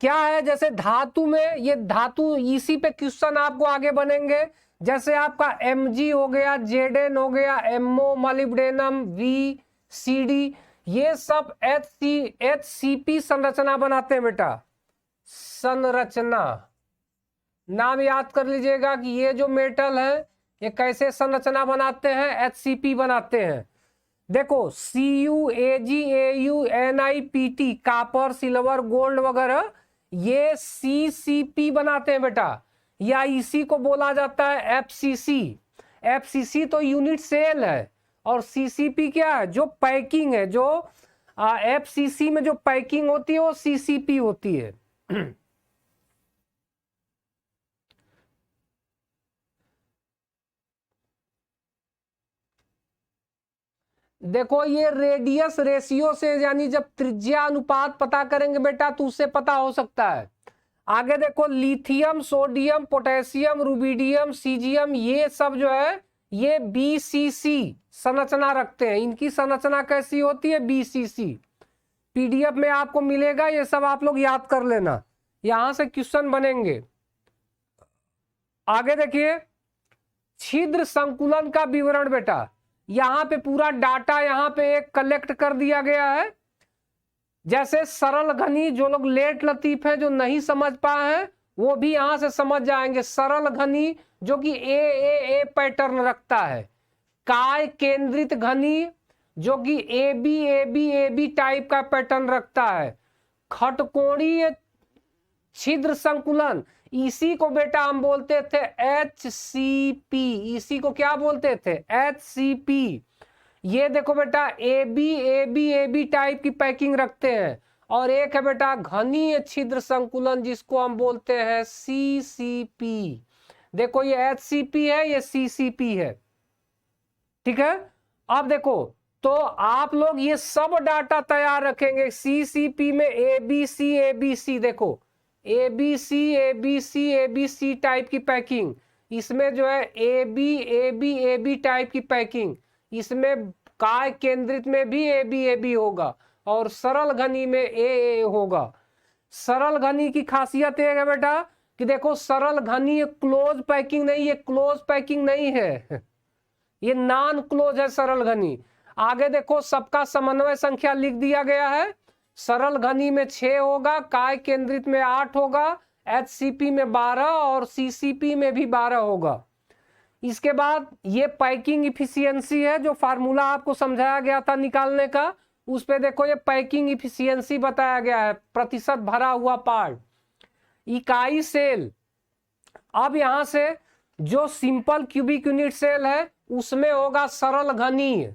क्या है, जैसे धातु में, ये धातु इसी पे क्वेश्चन आपको आगे बनेंगे। जैसे आपका Mg हो गया, Zn हो गया, MO मोलिब्डेनम, VCD, ये सब HCP संरचना बनाते हैं बेटा। संरचना नाम याद कर लीजिएगा कि ये जो मेटल है ये कैसे संरचना बनाते हैं, HCP बनाते हैं। देखो Cu, Ag, Au, Ni, Pt, copper, silver, gold वगैरह ये CCP बनाते हैं बेटा, या इसी को बोला जाता है FCC। FCC तो यूनिट सेल है, और CCP क्या है, जो पैकिंग है, जो FCC में जो पैकिंग होती है वो CCP होती है देखो ये रेडियस रेशियो से, यानी जब त्रिज्या अनुपात पता करेंगे बेटा तो उससे पता हो सकता है। आगे देखो lithium, sodium, potassium, rubidium, caesium, ये सब जो है ये BCC संरचना रखते हैं। इनकी संरचना कैसी होती है, BCC। PDF में आपको मिलेगा, ये सब आप लोग याद कर लेना, यहां से क्वेश्चन बनेंगे। आगे देखिए छिद्र संकुलन का विवरण बेटा, यहां पे पूरा डाटा यहां पे एक कलेक्ट कर दिया गया है। जैसे सरल घनी, जो लोग लेट लतीफ हैं, जो नहीं समझ पाए हैं, वो भी यहां से समझ जाएंगे। सरल घनी जो कि ए पैटर्न रखता है। काय केंद्रित घनी जो कि AB टाइप का पैटर्न रखता है। खटकोणीय छिद्र संकुलन, इसी को बेटा हम बोलते थे HCP। इसी को क्या बोलते थे, HCP। ये देखो बेटा AB टाइप की पैकिंग रखते हैं। और एक है बेटा घनीय छिद्र संकुलन जिसको हम बोलते हैं CCP। देखो ये HCP है, ये CCP है। ठीक है, अब देखो तो आप लोग ये सब डाटा तैयार रखेंगे। CCP में ABC देखो ABC ABC ABC टाइप की पैकिंग, इसमें जो है AB AB AB टाइप की पैकिंग, इसमें काय केंद्रित में भी AB AB होगा और सरल घनी में AA होगा। सरल घनी की खासियत ये है बेटा कि देखो सरल घनी क्लोज पैकिंग नहीं, ये क्लोज पैकिंग नहीं है, ये नॉन क्लोज है सरल घनी। आगे देखो सबका समन्वय संख्या लिख दिया गया है। सरल घनी में 6 होगा, काय केंद्रित में 8 होगा, HCP में 12 और CCP में भी 12 होगा। इसके बाद ये पैकिंग इफिशियंसी है, जो फार्मूला आपको समझाया गया था निकालने का, उस पे देखो ये पैकिंग इफिशियंसी बताया गया है, प्रतिशत भरा हुआ पार्ट, इकाई सेल। अब यहां से जो सिंपल क्यूबिक यूनिट सेल है उसमें होगा सरल घनीय,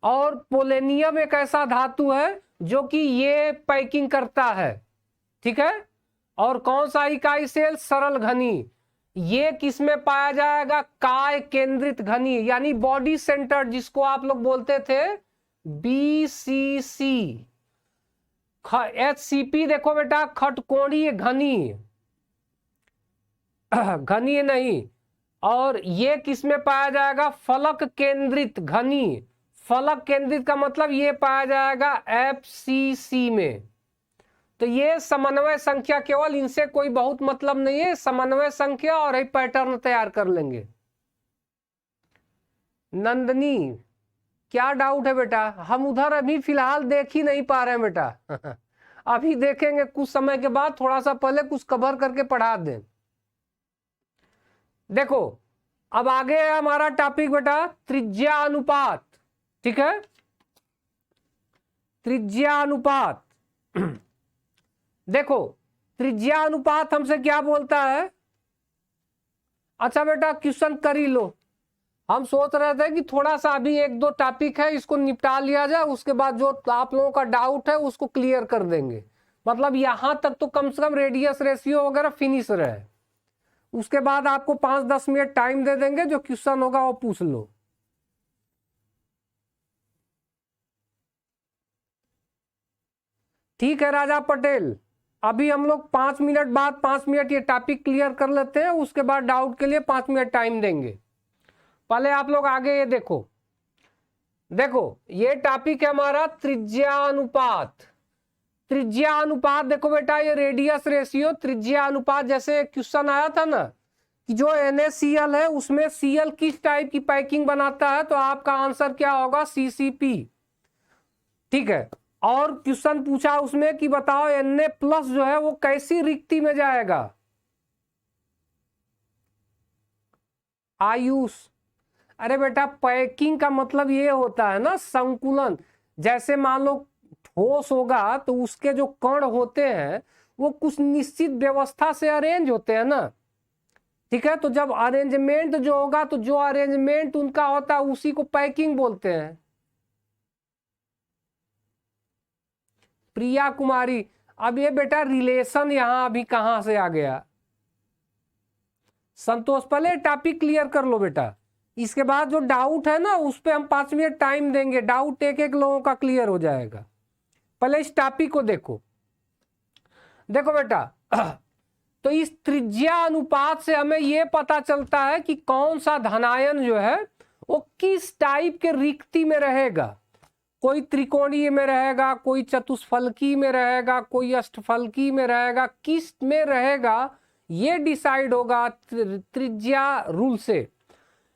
और पोलेनियम एक ऐसा धातु है जो कि ये पैकिंग करता है, ठीक है। और कौन सा इकाई सेल? सरल घनी। ये किसमें पाया जाएगा? काय केंद्रित घनी, यानी बॉडी सेंटर, जिसको आप लोग बोलते थे BCC। HCP देखो बेटा खटकोणीय घनी, घनी नहीं। और ये किसमें पाया जाएगा? फलक केंद्रित घनी। फलक केंद्रित का मतलब ये पाया जाएगा FCC में। तो ये समन्वय संख्या, केवल इनसे कोई बहुत मतलब नहीं है, समन्वय संख्या और एक पैटर्न तैयार कर लेंगे। नंदनी क्या डाउट है बेटा? हम उधर अभी फिलहाल देख ही नहीं पा रहे हैं बेटा अभी देखेंगे कुछ समय के बाद, थोड़ा सा पहले कुछ कवर करके पढ़ा दें। देखो अब आगे है हमारा टॉपिक बेटा त्रिज्या अनुपात, ठीक है। त्रिज्या अनुपात देखो त्रिज्या अनुपात हमसे क्या बोलता है? अच्छा बेटा क्वेश्चन कर ही लो। हम सोच रहे थे कि थोड़ा सा अभी एक दो टॉपिक है इसको निपटा लिया जाए, उसके बाद जो आप लोगों का डाउट है उसको क्लियर कर देंगे। मतलब यहां तक तो कम से कम रेडियस रेशियो वगैरह फिनिश रहे, उसके बाद आपको 5-10 मिनट टाइम दे देंगे, जो क्वेश्चन होगा वो पूछ लो। ठीक है राजा पटेल, अभी हम लोग 5 मिनट बाद 5 मिनट ये टॉपिक क्लियर कर लेते हैं, उसके बाद डाउट के लिए 5 मिनट टाइम देंगे। पहले आप लोग आगे ये देखो, देखो ये टॉपिक है हमारा त्रिज्या अनुपात। त्रिज्या अनुपात देखो बेटा, ये रेडियस रेशियो त्रिज्या अनुपात, जैसे क्वेश्चन आया था ना कि जो NaCl है उसमें Cl किस टाइप की पैकिंग बनाता है, तो आपका आंसर क्या होगा? CCP, ठीक है। और क्वेश्चन पूछा उसमें कि बताओ Na+ जो है वो कैसी रिक्ति में जाएगा? आयुष, अरे बेटा पैकिंग का मतलब ये होता है ना संकुलन। जैसे मान लो ठोस होगा तो उसके जो कण होते हैं वो कुछ निश्चित व्यवस्था से अरेंज होते हैं ना, ठीक है। तो जब अरेंजमेंट जो होगा, तो जो अरेंजमेंट उनका होता है उसी को पैकिंग बोलते हैं। प्रिया कुमारी, अब ये बेटा रिलेशन यहां अभी कहां से आ गया? संतोष, पहले टॉपिक क्लियर कर लो बेटा, इसके बाद जो डाउट है ना उस पे हम 5 मिनट टाइम देंगे, डाउट एक एक लोगों का क्लियर हो जाएगा। पहले इस टॉपिक को देखो। देखो बेटा तो इस त्रिज्या अनुपात से हमें यह पता चलता है कि कौन सा धनायन जो है वो किस टाइप के रिक्ति में रहेगा। कोई त्रिकोणीय में रहेगा, कोई चतुष्फलकी में रहेगा, कोई अष्टफलकी में रहेगा, किस में रहेगा ये डिसाइड होगा त्रिज्या रूल से।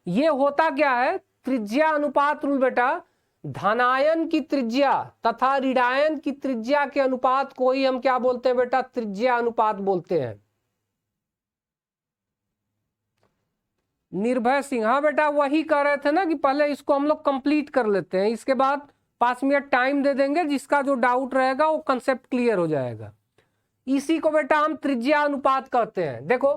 ये होता क्या है? त्रिज्या अनुपात रूल बेटा धनायन की त्रिज्या तथा ऋणायन की त्रिज्या के अनुपात को ही हम क्या बोलते हैं बेटा? त्रिज्या अनुपात बोलते हैं। निर्भय सिंह, हाँ बेटा वही कह रहे थे ना कि पहले इसको हम लोग कंप्लीट कर लेते हैं, इसके बाद 5 मिनट टाइम दे देंगे, जिसका जो डाउट रहेगा वो कंसेप्ट क्लियर हो जाएगा। इसी को बेटा हम त्रिज्या अनुपात कहते हैं। देखो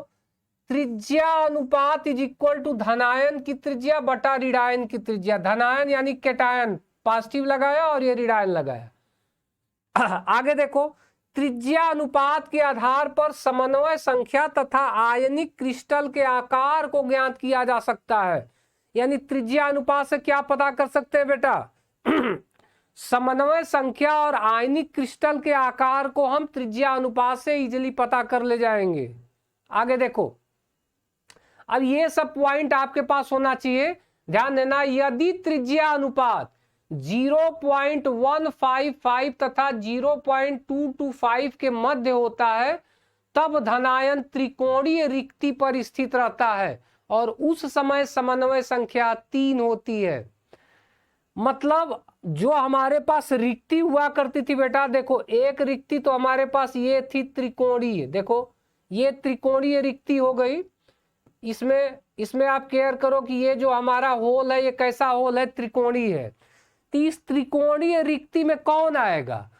त्रिज्या अनुपात इज इक्वल टू धनायन की त्रिज्या बटा ऋणायन की त्रिज्या। धनायन यानी केटायन, पॉजिटिव लगाया और ये ऋणायन लगाया। आगे देखो त्रिज्या अनुपात के आधार पर समन्वय संख्या तथा आयनिक क्रिस्टल के आकार को ज्ञात किया जा सकता है। यानी त्रिज्या अनुपात से क्या पता कर सकते हैं बेटा? समन्वय संख्या और आयनिक क्रिस्टल के आकार को हम त्रिज्या अनुपात से इजीली पता कर ले जाएंगे। आगे देखो, अब ये सब पॉइंट आपके पास होना चाहिए, ध्यान देना। यदि त्रिज्या अनुपात 0.155 तथा 0.225 के मध्य होता है तब धनायन त्रिकोणीय रिक्ति पर स्थित रहता है और उस समय समन्वय संख्या 3 होती है। मतलब जो हमारे पास रिक्ति हुआ करती थी बेटा, देखो एक रिक्ति तो हमारे पास ये थी त्रिकोणीय, देखो ये त्रिकोणीय रिक्ति हो गई। इसमें आप केयर करो कि ये जो हमारा होल है ये कैसा होल है, त्रिकोणीय है। तो इस त्रिकोणीय रिक्ति में कौन आएगा,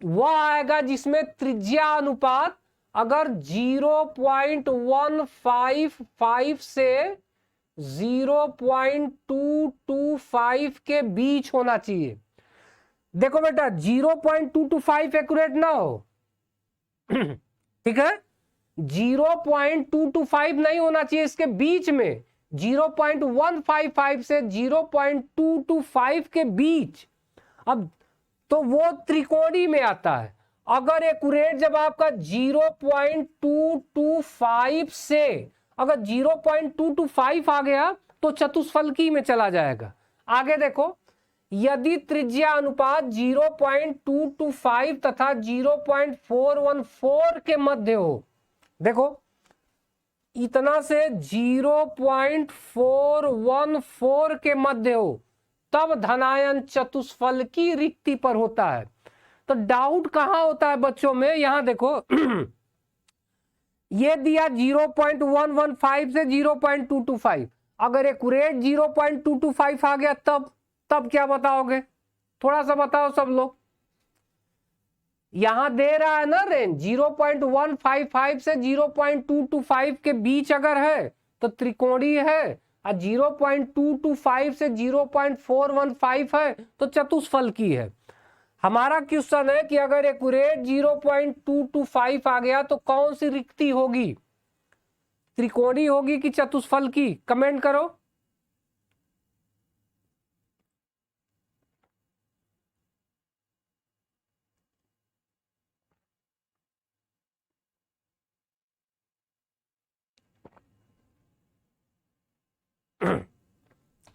वह आएगा जिसमें त्रिज्या अनुपात अगर 0.155 से 0.225 के बीच होना चाहिए। देखो बेटा 0.225 एक्यूरेट ना हो, ठीक है, 0.225 नहीं होना चाहिए, इसके बीच में 0.155 से 0.225 के बीच। अब तो वो त्रिकोणी में आता है। अगर एक्यूरेट जब आपका 0.225 से अगर 0.225 आ गया तो चतुष्फलकी में चला जाएगा। आगे देखो, यदि त्रिज्या अनुपात 0.225 तथा 0.414 के मध्य हो, देखो इतना से 0.414 के मध्य हो तब धनायन चतुष्फलकी रिक्ति पर होता है। तो डाउट कहां होता है बच्चों में, यहां देखो ये दिया 0.115 से 0.225, अगर एक्यूरेट 0.225 आ गया तब क्या बताओगे, थोड़ा सा बताओ सब लोग। यहां दे रहा है ना रेंज 0.155 से 0.225 के बीच अगर है तो त्रिकोणीय है, और 0.225 से 0.415 है तो चतुष्फलकी है। हमारा क्वेश्चन है कि अगर एक्यूरेट 0.225 आ गया तो कौन सी रिक्ति होगी, त्रिकोणीय होगी कि चतुष्फलकी, कमेंट करो।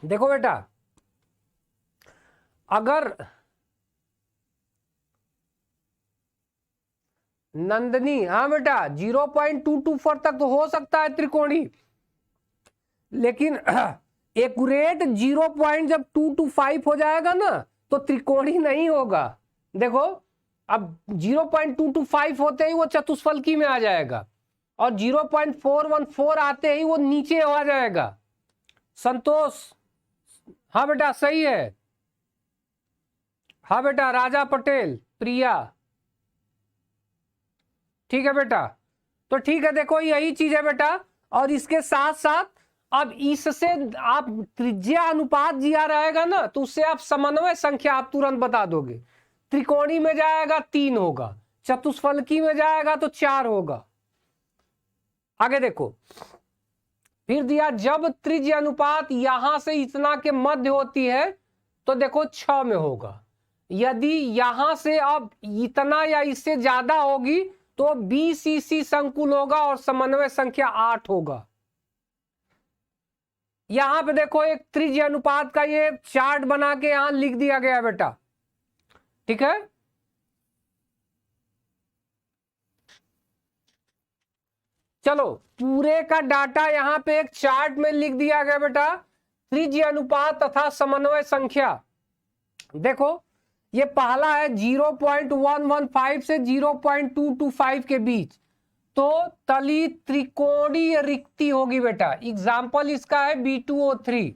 देखो बेटा अगर नंदनी, हाँ बेटा 0.224 तक तो हो सकता है त्रिकोणी, लेकिन एक्यूरेट 0.225 हो जाएगा ना तो त्रिकोणी नहीं होगा। देखो अब 0.225 होते ही वो चतुष्फलकी में आ जाएगा और 0.414 आते ही वो नीचे आ जाएगा। संतोष, हाँ बेटा सही है, हाँ बेटा राजा पटेल, प्रिया, ठीक है बेटा। तो ठीक है, देखो यही चीज है बेटा। और इसके साथ साथ अब इससे आप त्रिज्या अनुपात जिया रहेगा ना तो उससे आप समन्वय संख्या आप तुरंत बता दोगे। त्रिकोणी में जाएगा 3 होगा, चतुष्फलकी में जाएगा तो 4 होगा। आगे देखो, फिर दिया जब त्रिज्या अनुपात यहां से इतना के मध्य होती है तो देखो 6 में होगा। यदि यहां से अब इतना या इससे ज्यादा होगी तो BCC संकुल होगा और समन्वय संख्या 8 होगा। यहां पे देखो एक त्रिज्या अनुपात का ये चार्ट बना के यहां लिख दिया गया बेटा, ठीक है। चलो पूरे का डाटा यहां पे एक चार्ट में लिख दिया गया बेटा, त्रिज्या अनुपात तथा समन्वय संख्या। देखो ये पहला है 0.115 से 0.225 के बीच, तो तली त्रिकोणीय रिक्ति होगी बेटा। एग्जाम्पल इसका है B2O3।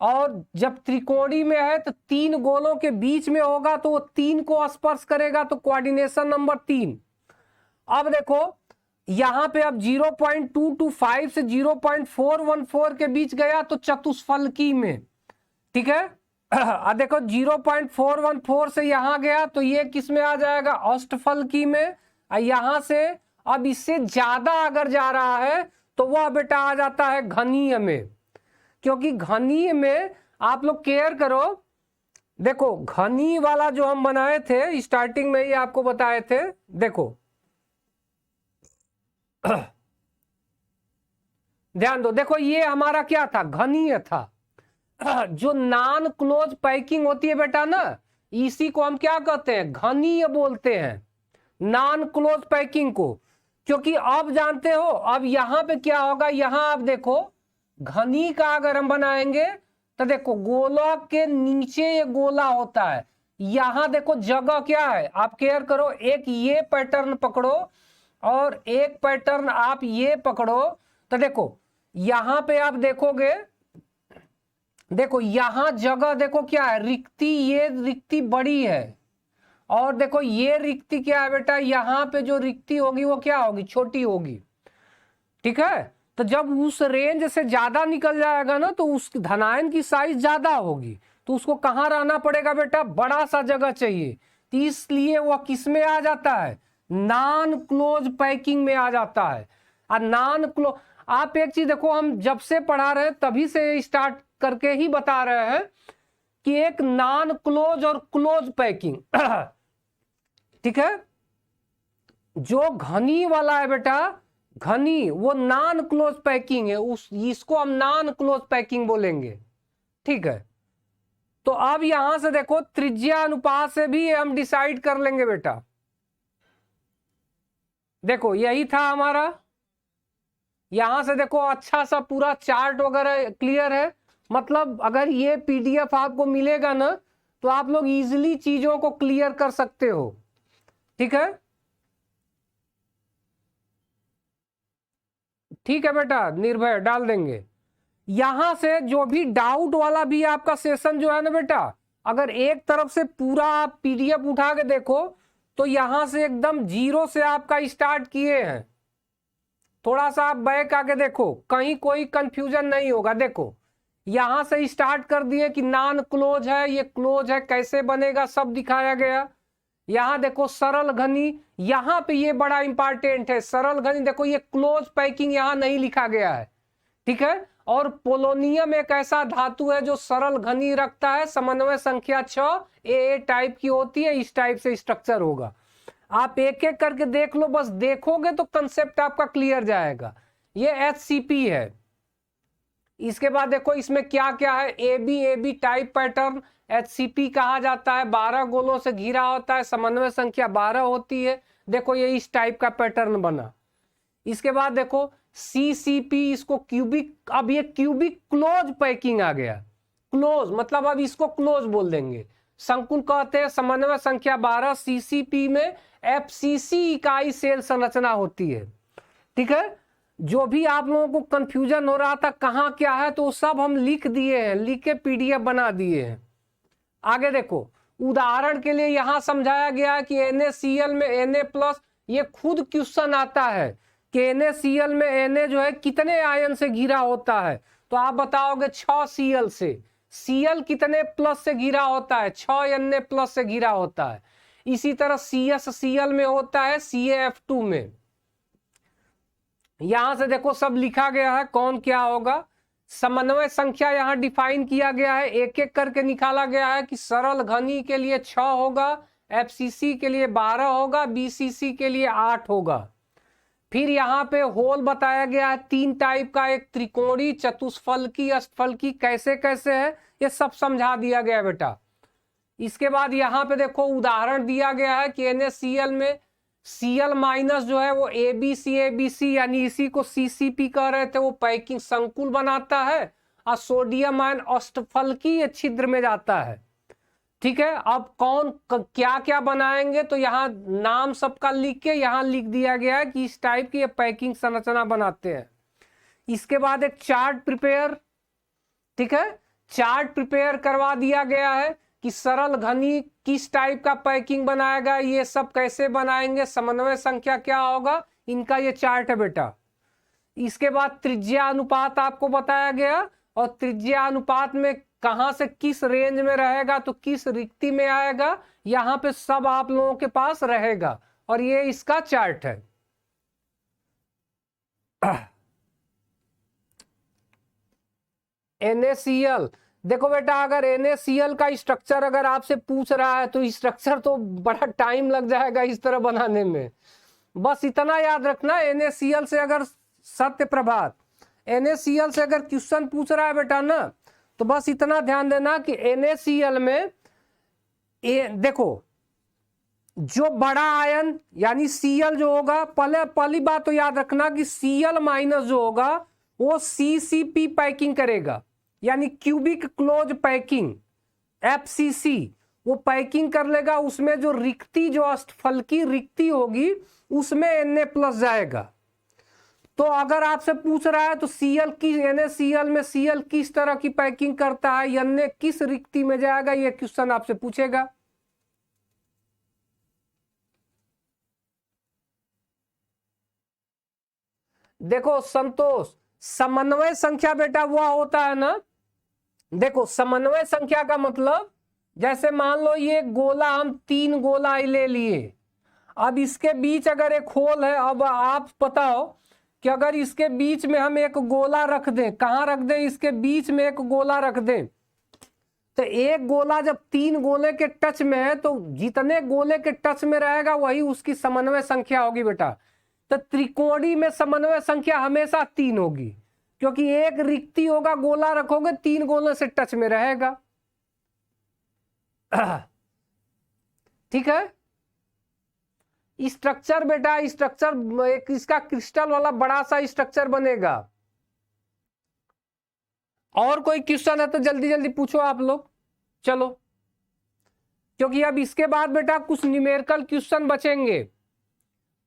और जब त्रिकोणी में है तो 3 गोलों के बीच में होगा तो वो 3 को स्पर्श करेगा, तो कोऑर्डिनेशन नंबर 3। अब देखो यहां पे अब 0.225 से 0.414 के बीच गया तो चतुष्फलकी में, ठीक है। देखो 0.414 से यहां गया तो ये किस में आ जाएगा, अष्टफलकी में। यहां से अब इससे ज्यादा अगर जा रहा है तो वह बेटा आ जाता है घनीय में, क्योंकि घनीय में आप लोग केयर करो देखो घनी वाला जो हम बनाए थे स्टार्टिंग में ही आपको बताए थे, देखो ध्यान दो, देखो ये हमारा क्या था, घनीय था। जो नॉन क्लोज पैकिंग होती है बेटा ना, इसी को हम क्या कहते हैं, घनीय बोलते हैं, नॉन क्लोज पैकिंग को। क्योंकि अब जानते हो अब यहां पे क्या होगा, यहां आप देखो घनी का अगर हम बनाएंगे तो देखो गोलक के नीचे ये गोला होता है, यहां देखो जगह क्या है, आप केयर करो, एक ये पैटर्न पकड़ो और एक पैटर्न आप ये पकड़ो, तो देखो यहां पे आप देखोगे, देखो यहां जगह देखो क्या है, रिक्ति, ये रिक्ति बड़ी है, और देखो ये रिक्ति क्या है बेटा, यहां पे जो रिक्ति होगी वो क्या होगी, छोटी होगी। ठीक है, तो जब उस रेंज से ज्यादा निकल जाएगा ना तो उस धनायन की साइज ज्यादा होगी, तो उसको कहां रहना पड़ेगा बेटा, बड़ा सा जगह चाहिए, तो इसलिए वह किस में आ जाता है, नॉन क्लोज पैकिंग में आ जाता है। और नॉन क्लोज, आप एक चीज देखो, हम जब से पढ़ा रहे हैं तभी से स्टार्ट करके ही बता रहे हैं कि एक नॉन क्लोज और क्लोज पैकिंग ठीक है, जो घनी वाला है बेटा, घनी वो नॉन क्लोज पैकिंग है, उस इसको हम नॉन क्लोज पैकिंग बोलेंगे। ठीक है, तो अब यहां से देखो त्रिज्या अनुपात से भी हम डिसाइड कर लेंगे बेटा। देखो यही था हमारा, यहां से देखो अच्छा सा पूरा चार्ट वगैरह क्लियर है, मतलब अगर ये पीडीएफ आपको मिलेगा ना तो आप लोग इजीली चीजों को क्लियर कर सकते हो। ठीक है, ठीक है बेटा, निर्भय डाल देंगे। यहां से जो भी डाउट वाला भी आपका सेशन जो है ना बेटा, अगर एक तरफ से पूरा आप पीडीएफ उठा के देखो तो यहां से एकदम जीरो से आपका स्टार्ट किए हैं, थोड़ा सा आप बैक आके देखो कहीं कोई कंफ्यूजन नहीं होगा। देखो यहां से स्टार्ट कर दिए कि नॉन क्लोज है, ये क्लोज है, कैसे बनेगा सब दिखाया गया। यहां देखो सरल घनी, यहां पे ये बड़ा इंपॉर्टेंट है, सरल घनी देखो ये क्लोज पैकिंग यहां नहीं लिखा गया है। ठीक है, और पोलोनियम एक ऐसा धातु है जो सरल घनी रखता है, समन्वय संख्या 6 ए टाइप की होती है, इस टाइप से स्ट्रक्चर होगा। आप एक एक करके देख लो, बस देखोगे तो कंसेप्ट आपका क्लियर जाएगा। ये HCP है। इसके बाद देखो इसमें क्या क्या है, AB टाइप पैटर्न HCP कहा जाता है, 12 गोलों से घिरा होता है, समन्वय संख्या 12 होती है। देखो ये इस टाइप का पैटर्न बना। इसके बाद देखो CCP, इसको क्यूबिक, अब ये क्यूबिक क्लोज पैकिंग आ गया, क्लोज मतलब अब इसको क्लोज बोल देंगे, संकुल कहते हैं, समन्वय संख्या 12। CCP में FCC इकाई सेल संरचना होती है। ठीक है, जो भी आप लोगों को कंफ्यूजन हो रहा था कहाँ क्या है, तो सब हम लिख दिए हैं, लिख के PDF बना दिए हैं। आगे देखो उदाहरण के लिए यहां समझाया गया है कि NaCl में Na+, ये खुद क्वेश्चन आता है कि NaCl में Na जो है कितने आयन से घिरा होता है, तो आप बताओगे 6 Cl से। Cl कितने प्लस से घिरा होता है, 6 Na+ से घिरा होता है। इसी तरह CsCl में होता है CaF2 में। यहां से देखो सब लिखा गया है कौन क्या होगा, समन्वय संख्या यहां डिफाइन किया गया है, एक एक करके निकाला गया है कि सरल घनी के लिए 6 होगा, FCC के लिए 12 होगा, BCC के लिए 8 होगा। फिर यहाँ पे होल बताया गया है 3 टाइप का, एक त्रिकोणी, चतुष्फलकी, अष्टफलकी, कैसे कैसे है ये सब समझा दिया गया बेटा। इसके बाद यहाँ पे देखो उदाहरण दिया गया है कि NaCl में Cl- जो है वो ABC यानी इसी को CCP कह रहे थे, वो पैकिंग संकुल बनाता है, और सोडियम आयन अष्टफलकी छिद्र में जाता है। ठीक है, अब कौन क्या क्या बनाएंगे, तो यहाँ नाम सबका लिख के यहाँ लिख दिया गया है कि इस टाइप की ये पैकिंग संरचना बनाते हैं। इसके बाद एक चार्ट प्रिपेयर, ठीक है, चार्ट प्रिपेयर करवा दिया गया है कि सरल घनी किस टाइप का पैकिंग बनाएगा, ये सब कैसे बनाएंगे, समन्वय संख्या क्या होगा, इनका ये चार्ट है बेटा। इसके बाद त्रिज्या अनुपात आपको बताया गया, और त्रिज्या अनुपात में कहां से किस रेंज में रहेगा तो किस रिक्ति में आएगा, यहां पे सब आप लोगों के पास रहेगा, और ये इसका चार्ट है। NaCl देखो बेटा, अगर NaCl का स्ट्रक्चर अगर आपसे पूछ रहा है तो स्ट्रक्चर तो बड़ा टाइम लग जाएगा इस तरह बनाने में। बस इतना याद रखना, NaCl से अगर सत्य प्रभात, NaCl से अगर क्वेश्चन पूछ रहा है बेटा ना, तो बस इतना ध्यान देना कि NaCl में देखो जो बड़ा आयन यानी Cl जो होगा, पहली बात तो याद रखना कि Cl माइनस जो होगा वो CCP पैकिंग करेगा, यानी क्यूबिक क्लोज पैकिंग, FCC वो पैकिंग कर लेगा। उसमें जो रिक्ति, जो अष्टफल की रिक्ति होगी उसमें Na+ जाएगा। तो अगर आपसे पूछ रहा है तो Cl की NaCl में Cl किस तरह की पैकिंग करता है, Na किस रिक्ति में जाएगा, ये क्वेश्चन आपसे पूछेगा। देखो संतोष, समन्वय संख्या बेटा वो होता है ना, देखो समन्वय संख्या का मतलब, जैसे मान लो ये गोला, हम 3 गोला ले लिए, अब इसके बीच अगर एक होल है, अब आप बताओ कि अगर इसके बीच में हम एक गोला रख दें, कहां रख दें, इसके बीच में एक गोला रख दें, तो एक गोला जब 3 गोले के टच में है तो जितने गोले के टच में रहेगा वही उसकी समन्वय संख्या होगी बेटा। तो त्रिकोणी में समन्वय संख्या हमेशा 3 होगी, क्योंकि एक रिक्ति होगा, गोला रखोगे 3 गोलों से टच में रहेगा। ठीक है। स्ट्रक्चर बेटा, स्ट्रक्चर एक इसका क्रिस्टल वाला बड़ा सा स्ट्रक्चर बनेगा। और कोई क्वेश्चन है तो जल्दी जल्दी पूछो आप लोग, चलो, क्योंकि अब इसके बाद बेटा कुछ न्यूमेरिकल क्वेश्चन बचेंगे।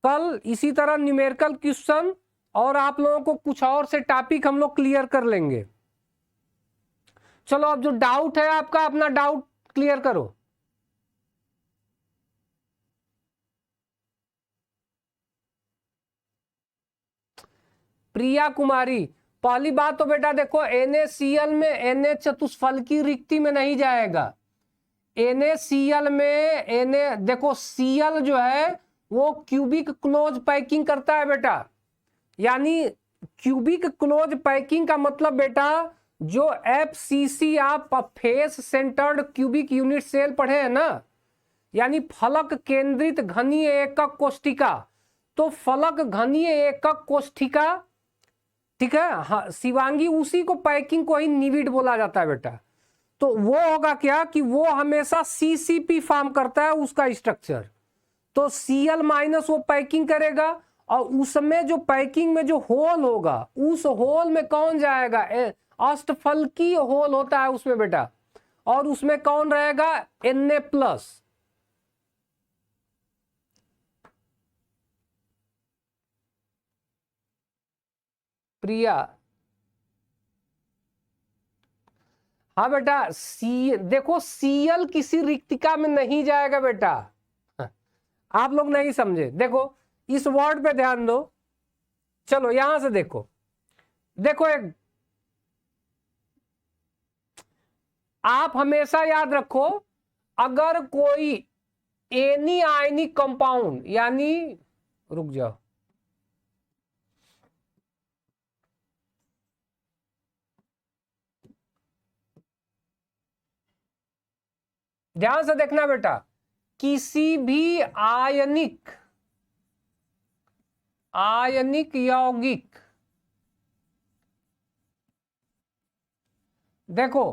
कल इसी तरह न्यूमेरिकल क्वेश्चन और आप लोगों को कुछ और से टॉपिक हम लोग क्लियर कर लेंगे। चलो, अब जो डाउट है आपका, अपना डाउट क्लियर करो। प्रिया कुमारी, पहली बात तो बेटा देखो, NaCl में Na चतुष्फल की रिक्ति में नहीं जाएगा। NaCl में देखो Cl जो है वो क्यूबिक क्लोज पैकिंग करता है बेटा, यानी क्यूबिक क्लोज पैकिंग का मतलब बेटा, जो FCC आप face centred cubic unit cell पढ़े हैं ना, यानी फलक केंद्रित घनीय एकक कोष्ठिका, तो फलक घनीय एकक कोष्ठिका, ठीक है, हाँ शिवांगी, उसी को पैकिंग को ही निविड बोला जाता है बेटा। तो वो होगा क्या कि वो हमेशा CCP फॉर्म करता है उसका स्ट्रक्चर, तो Cl माइनस वो पैकिंग करेगा, और उसमें जो पैकिंग में जो होल होगा, उस होल में कौन जाएगा, अष्टफलकीय होल होता है उसमें बेटा, और उसमें कौन रहेगा, Na+। प्रिया, हाँ बेटा, देखो Cl किसी रिक्तिका में नहीं जाएगा बेटा। आप लोग नहीं समझे, देखो इस वर्ड पे ध्यान दो। चलो यहां से देखो, देखो एक आप हमेशा याद रखो, अगर कोई एनी आयनिक कंपाउंड, यानी रुक जाओ, ध्यान से देखना बेटा, किसी भी आयनिक यौगिक, देखो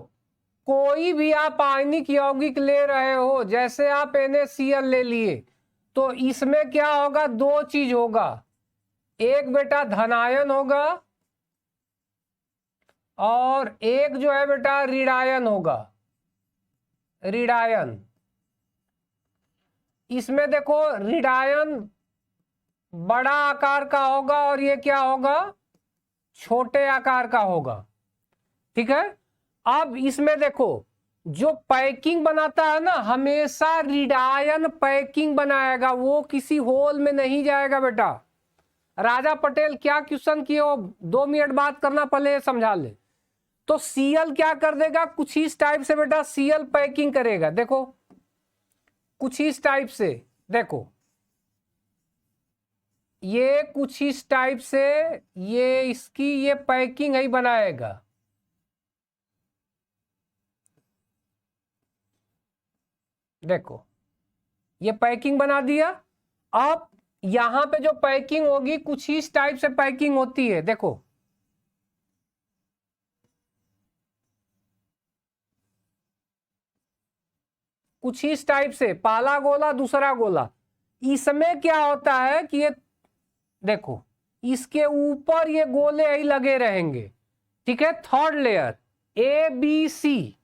कोई भी आप आयनिक यौगिक ले रहे हो, जैसे आप NaCl ले लिए, तो इसमें क्या होगा, 2 चीज होगा, एक बेटा धनायन होगा और एक जो है बेटा ऋणायन होगा, ऋणायन। इसमें देखो ऋणायन बड़ा आकार का होगा और ये क्या होगा, छोटे आकार का होगा, ठीक है। अब इसमें देखो जो पैकिंग बनाता है ना, हमेशा ऋणायन पैकिंग बनाएगा, वो किसी होल में नहीं जाएगा बेटा। राजा पटेल क्या क्वेश्चन किए हो, 2 मिनट बात करना, पहले समझा ले। तो Cl क्या कर देगा, कुछ इस टाइप से बेटा Cl पैकिंग करेगा, देखो कुछ इस टाइप से, देखो ये कुछ इस टाइप से, ये इसकी ये पैकिंग ही बनाएगा, देखो ये पैकिंग बना दिया। अब यहां पे जो पैकिंग होगी कुछ इस टाइप से पैकिंग होती है, देखो कुछ इस टाइप से, पहला गोला दूसरा गोला। इसमें क्या होता है कि ये देखो इसके ऊपर ये गोले ही लगे रहेंगे, ठीक है। Third layer A B C,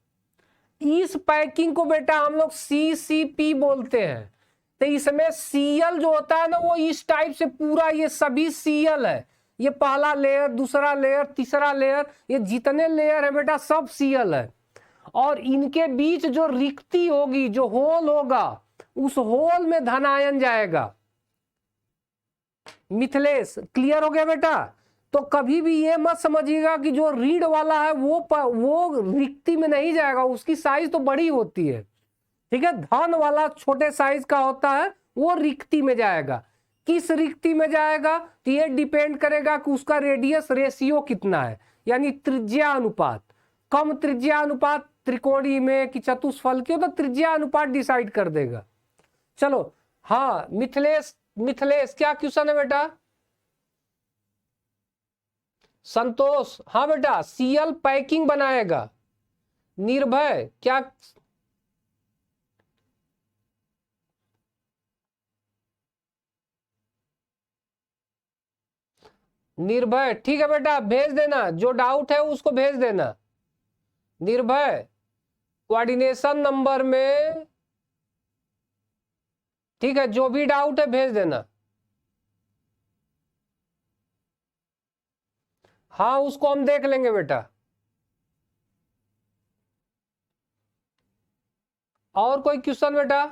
इस पैकिंग को बेटा हम लोग CCP बोलते हैं। तो इसमें सीएल जो होता है ना वो इस टाइप से पूरा ये सभी सीएल है, ये पहला लेयर दूसरा लेयर तीसरा लेयर, ये जितने लेयर है बेटा सब सीएल है। और इनके बीच जो रिक्ति होगी, जो होल होगा, उस होल में धन आयन जाएगा। मिथिलेश क्लियर हो गया बेटा? तो कभी भी ये मत समझिएगा कि जो रीड वाला है वो रिक्ति में नहीं जाएगा, उसकी साइज तो बड़ी होती है, ठीक है। धन वाला छोटे साइज का होता है, वो रिक्ति में जाएगा। किस रिक्ति में जाएगा तो ये डिपेंड करेगा कि उसका रेडियस रेशियो कितना है, यानी त्रिज्या अनुपात। कम त्रिज्या अनुपात त्रिकोणीय में कि चतुष्फल की हो तो त्रिज्या अनुपात डिसाइड कर देगा। चलो हाँ मिथिलेश, मिथिलेश क्या क्वेश्चन है बेटा? संतोष हाँ बेटा सीएल पैकिंग बनाएगा। निर्भय क्या? निर्भय ठीक है बेटा, भेज देना, जो डाउट है उसको भेज देना। निर्भय कोऑर्डिनेशन नंबर में, ठीक है, जो भी डाउट है भेज देना। हाँ उसको हम देख लेंगे बेटा। और कोई क्वेश्चन बेटा?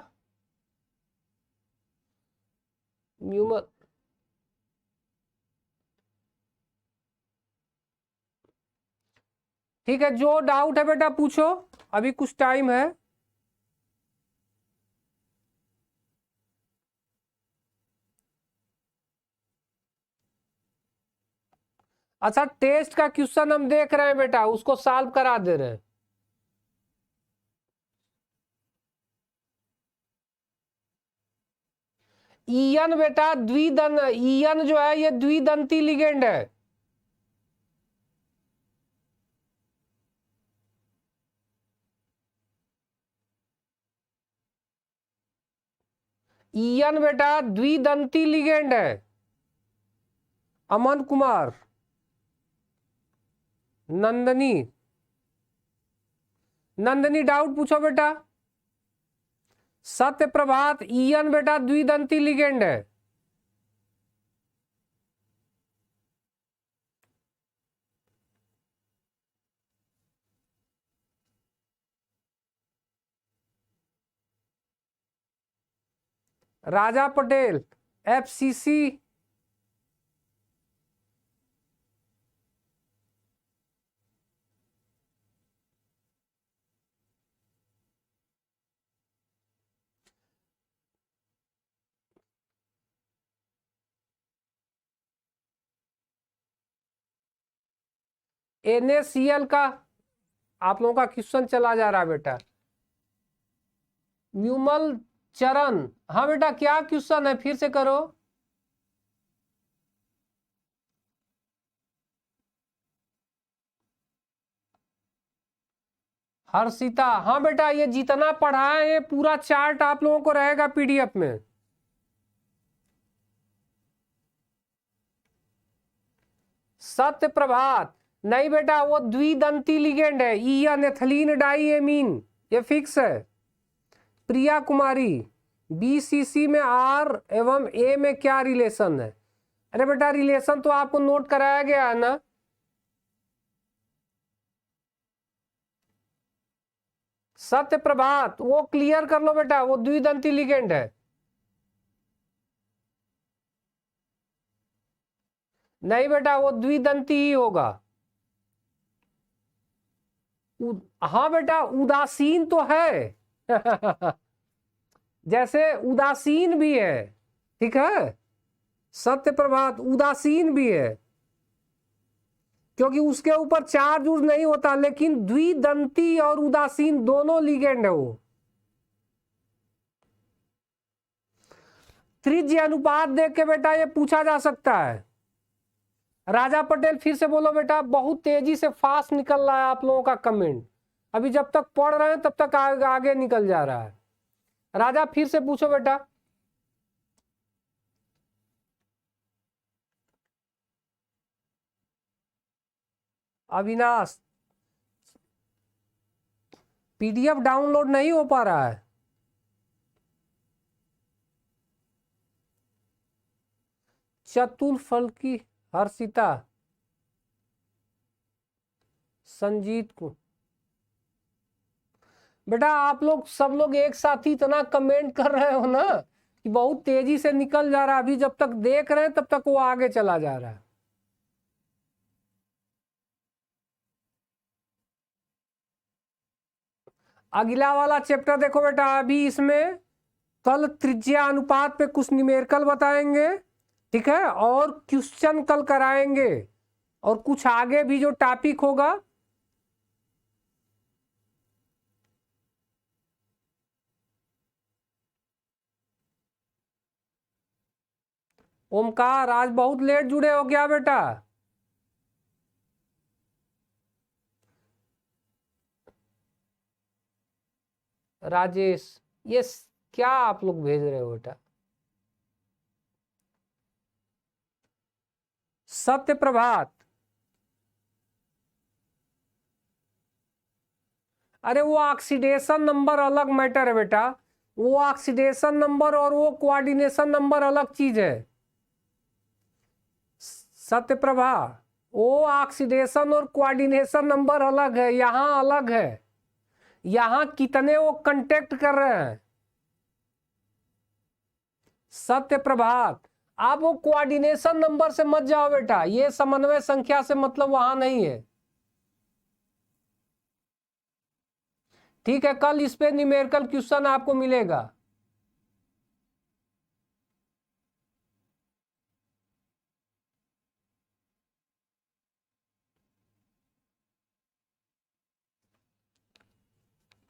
न्यूमर ठीक है, जो डाउट है बेटा पूछो, अभी कुछ टाइम है। अच्छा टेस्ट का क्वेश्चन हम देख रहे हैं बेटा, उसको सॉल्व करा दे रहे हैं। ईयन बेटा द्विदंत, ईयन जो है ये द्विदंती लिगेंड है। ईयन बेटा द्विदंती लिगेंड है। अमन कुमार, नंदनी, नंदनी डाउट पूछो बेटा। सत्य प्रभात, ईयन बेटा द्विदंती लिगेंड है। राजा पटेल FCC, NaCl का आप लोगों का क्वेश्चन चला जा रहा है बेटा। न्यूमल चरण हाँ बेटा क्या क्वेश्चन है, फिर से करो। हर्षिता हाँ बेटा, ये जितना पढ़ाए ये पूरा चार्ट आप लोगों को रहेगा PDF में। सत्य प्रभात नहीं बेटा, वो द्विदंती लिगेंड है, ईयन एथिलीन डाइएमीन, ये फिक्स है। प्रिया कुमारी BCC में R एवं A में क्या रिलेशन है? अरे बेटा रिलेशन तो आपको नोट कराया गया है ना। सत्य प्रभात वो क्लियर कर लो बेटा, वो द्विदंती लिगेंड है। नहीं बेटा वो द्विदंती ही होगा। हाँ बेटा उदासीन तो है जैसे उदासीन भी है, ठीक है। सत्य प्रभात उदासीन भी है क्योंकि उसके ऊपर चार्ज यूज नहीं होता, लेकिन द्विदंती और उदासीन दोनों लिगेंड है वो। त्रिज्य अनुपात देख के बेटा ये पूछा जा सकता है। राजा पटेल फिर से बोलो बेटा, बहुत तेजी से फास्ट निकल रहा है आप लोगों का कमेंट, अभी जब तक पढ़ रहे हैं तब तक आगे निकल जा रहा है। राजा फिर से पूछो बेटा। अविनाश, पीडीएफ डाउनलोड नहीं हो पा रहा है। चतुल फल की हर्षिता, संजीत को बेटा, आप लोग सब लोग एक साथ ही इतना कमेंट कर रहे हो ना कि बहुत तेजी से निकल जा रहा है, अभी जब तक देख रहे हैं तब तक वो आगे चला जा रहा है। अगला वाला चैप्टर देखो बेटा, अभी इसमें कल त्रिज्या अनुपात पे कुछ न्यूमेरिकल बताएंगे, ठीक है, और क्वेश्चन कल कराएंगे, और कुछ आगे भी जो टॉपिक होगा ओमकार, आज बहुत लेट जुड़े हो क्या बेटा? राजेश, ये क्या आप लोग भेज रहे हो बेटा? सत्य प्रभात, अरे वो ऑक्सीडेशन नंबर अलग मैटर है बेटा, वो ऑक्सीडेशन नंबर और वो कोऑर्डिनेशन नंबर अलग चीज है। सत्य प्रभा, वो ऑक्सीडेशन और कोऑर्डिनेशन नंबर अलग है, यहां अलग है, यहां कितने वो कांटेक्ट कर रहे हैं। सत्य प्रभात, आप वो कोऑर्डिनेशन नंबर से मत जाओ बेटा, ये समन्वय संख्या से मतलब वहां नहीं है, ठीक है। कल इस पे न्यूमेरिकल क्वेश्चन आपको मिलेगा।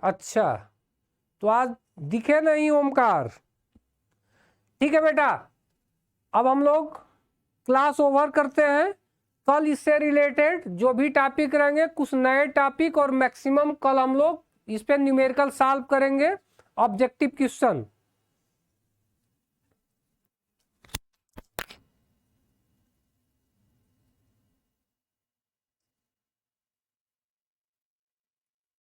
अच्छा, तो आज दिखे नहीं ओमकार, ठीक है बेटा। अब हम लोग क्लास ओवर करते हैं। कल इससे रिलेटेड जो भी टॉपिक रहेंगे, कुछ नए टॉपिक, और मैक्सिमम कल हम लोग इस पे न्यूमेरिकल सॉल्व करेंगे, ऑब्जेक्टिव क्वेश्चन।